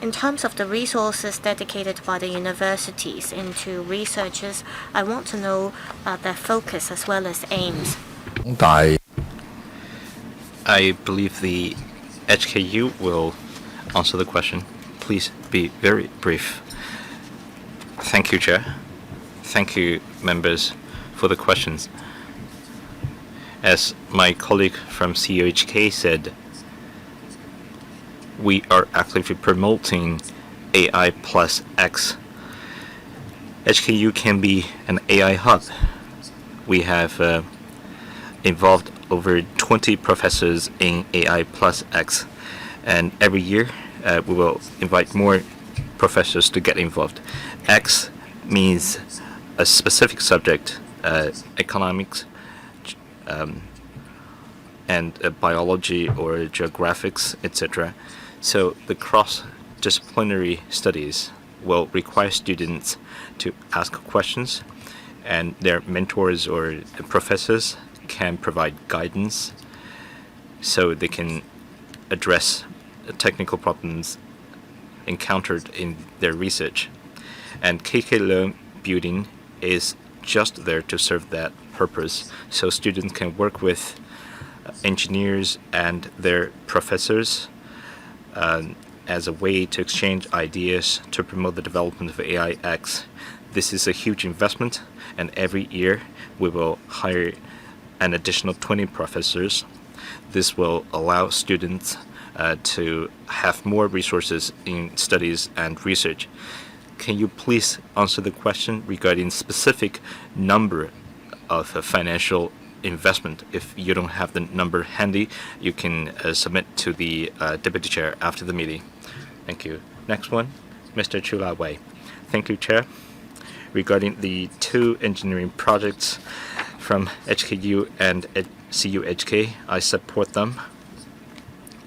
in terms of the resources dedicated by the universities into researchers, I want to know their focus as well as aims. I believe the HKU will answer the question. Please be very brief. Thank you, Chair. Thank you, members, for the questions. As my colleague from CUHK said, we are actively promoting AI plus X. HKU can be an AI hub. We have involved over 20 professors in AI plus X, and every year we will invite more professors to get involved. X means a specific subject, economics, and biology or geographics, etc. So the cross-disciplinary studies will require students to ask questions, and their mentors or professors can provide guidance so they can address technical problems encountered in their research. And KK Leung building is just there to serve that purpose, so students can work with engineers and their professors as a way to exchange ideas to promote the development of AIX. This is a huge investment, and every year we will hire an additional 20 professors. This will allow students to have more resources in studies and research. Can you please answer the question regarding specific number of financial investment? If you don't have the number handy, you can submit to the Deputy Chair after the meeting. Thank you. Next one, Mr. Chula Wei. Thank you, Chair. Regarding the two engineering projects from HKU and CUHK, I support them.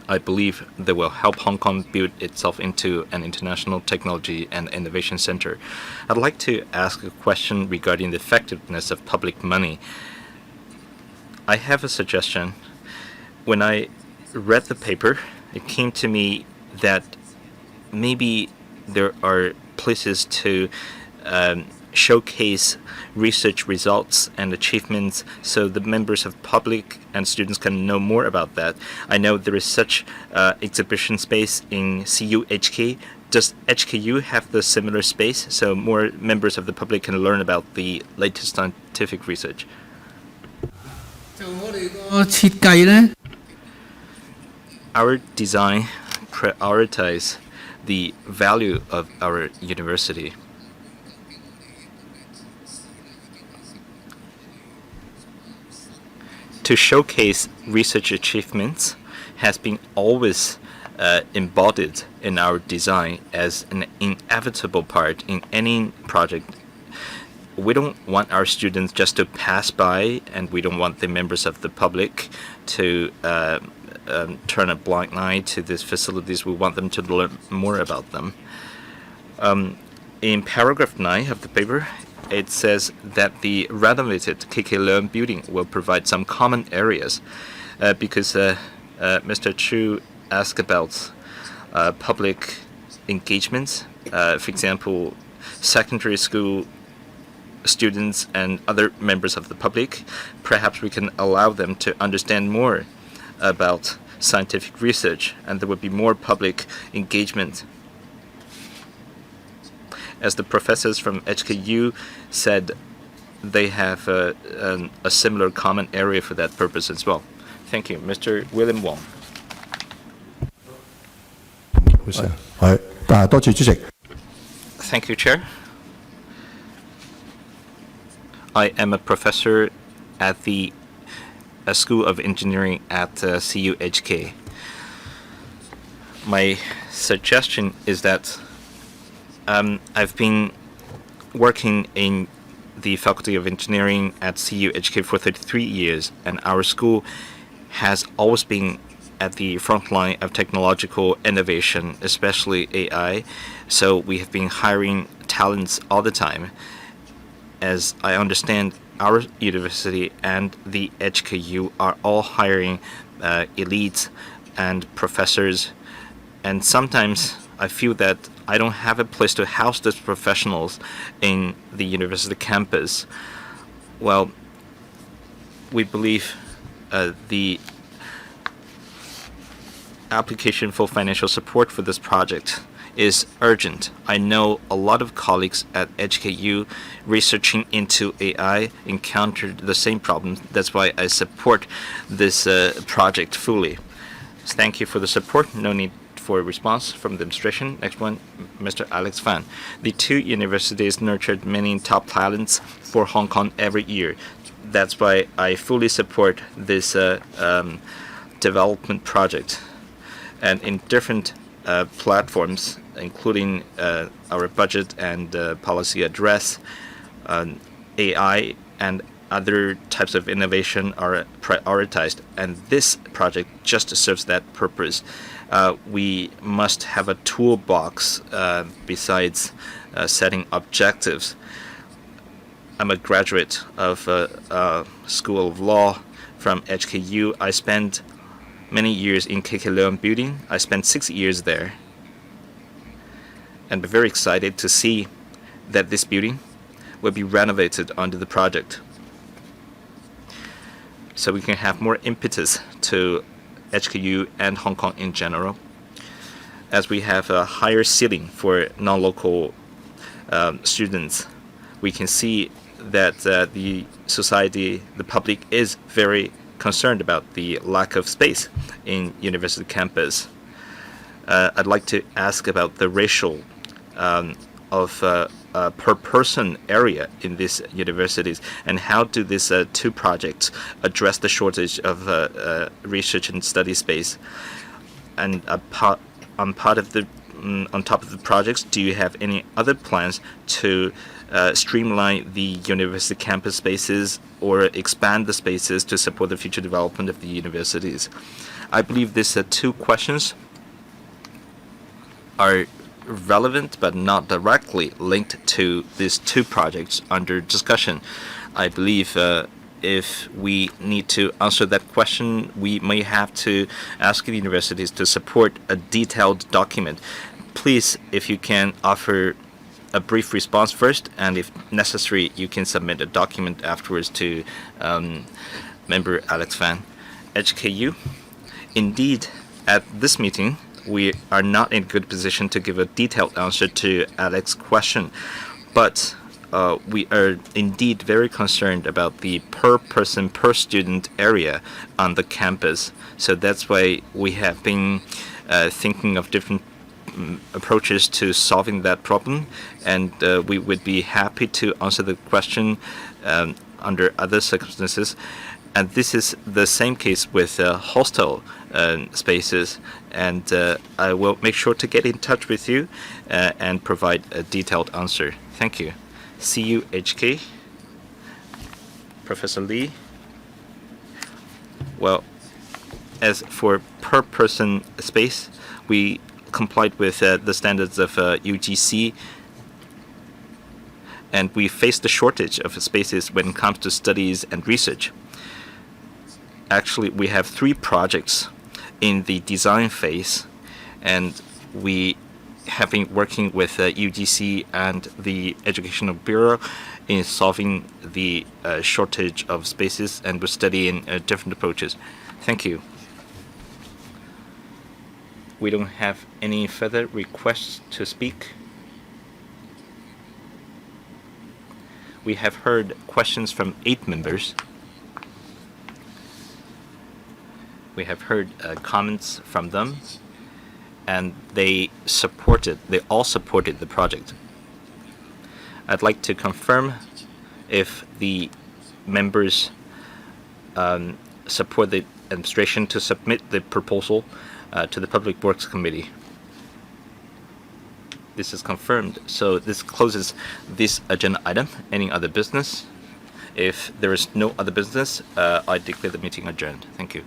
I believe they will help Hong Kong build itself into an international technology and innovation center. I'd like to ask a question regarding the effectiveness of public money. I have a suggestion. When I read the paper, it came to me that maybe there are places to showcase research results and achievements so the members of public and students can know more about that. I know there is such exhibition space in CUHK. Does HKU have the similar space so more members of the public can learn about the latest scientific research? Our design prioritizes the value of our university. To showcase research achievements has been always embodied in our design as an inevitable part in any project. We don't want our students just to pass by, and we don't want the members of the public to turn a blind eye to these facilities. We want them to learn more about them. In paragraph 9 of the paper, it says that the renovated KK Leung building will provide some common areas because Mr. Chu asked about public engagements. For example, secondary school students and other members of the public, perhaps we can allow them to understand more about scientific research, and there would be more public engagement. As the professors from HKU said, they have a similar common area for that purpose as well. Thank you. Mr. William Wong. 多謝主席。 Thank you, Chair. I am a professor at the School of Engineering at CUHK. My suggestion is that I've been working in the Faculty of Engineering at CUHK for 33 years, and our school has always been at the front line of technological innovation, especially AI. So we have been hiring talents all the time. As I understand, our university and the HKU are all hiring elites and professors. And sometimes I feel that I don't have a place to house these professionals in the university campus. Well, we believe the application for financial support for this project is urgent. I know a lot of colleagues at HKU researching into AI encountered the same problems. That's why I support this project fully. Thank you for the support. No need for a response from the administration. Next one, Mr. Alex Fan. The two universities nurtured many top talents for Hong Kong every year. That's why I fully support this development project. And in different platforms, including our budget and policy address, AI and other types of innovation are prioritized, and this project just serves that purpose. We must have a toolbox besides setting objectives. I'm a graduate of School of Law from HKU. I spent many years in Leung building. I spent 6 years there. And I'm very excited to see that this building will be renovated under the project, so we can have more impetus to HKU and Hong Kong in general. As we have a higher ceiling for non-local students, we can see that the society, the public, is very concerned about the lack of space in university campus. I'd like to ask about the ratio of per person area in these universities, and how do these two projects address the shortage of research and study space? And on top of the projects, do you have any other plans to streamline the university campus spaces or expand the spaces to support the future development of the universities? I believe these two questions are relevant but not directly linked to these two projects under discussion. I believe if we need to answer that question, we may have to ask the universities to support a detailed document. Please, if you can, offer a brief response first, and if necessary, you can submit a document afterwards to member Alex Fan. HKU. Indeed, at this meeting, we are not in a good position to give a detailed answer to Alex's question, but we are indeed very concerned about the per person, per student area on the campus. So that's why we have been thinking of different approaches to solving that problem, and we would be happy to answer the question under other circumstances. And this is the same case with hostel spaces, and I will make sure to get in touch with you and provide a detailed answer. Thank you. CUHK. Professor Lee. Well, as for per person space, we complied with the standards of UGC, and we face the shortage of spaces when it comes to studies and research. Actually, we have 3 projects in the design phase, and we have been working with UGC and the Educational Bureau in solving the shortage of spaces, and we're studying different approaches. Thank you. We don't have any further requests to speak. We have heard questions from 8 members. We have heard comments from them, and they all supported the project. I'd like to confirm if the members support the administration to submit the proposal to the Public Works Committee. This is confirmed. So this closes this agenda item. Any other business? If there is no other business, I declare the meeting adjourned. Thank you.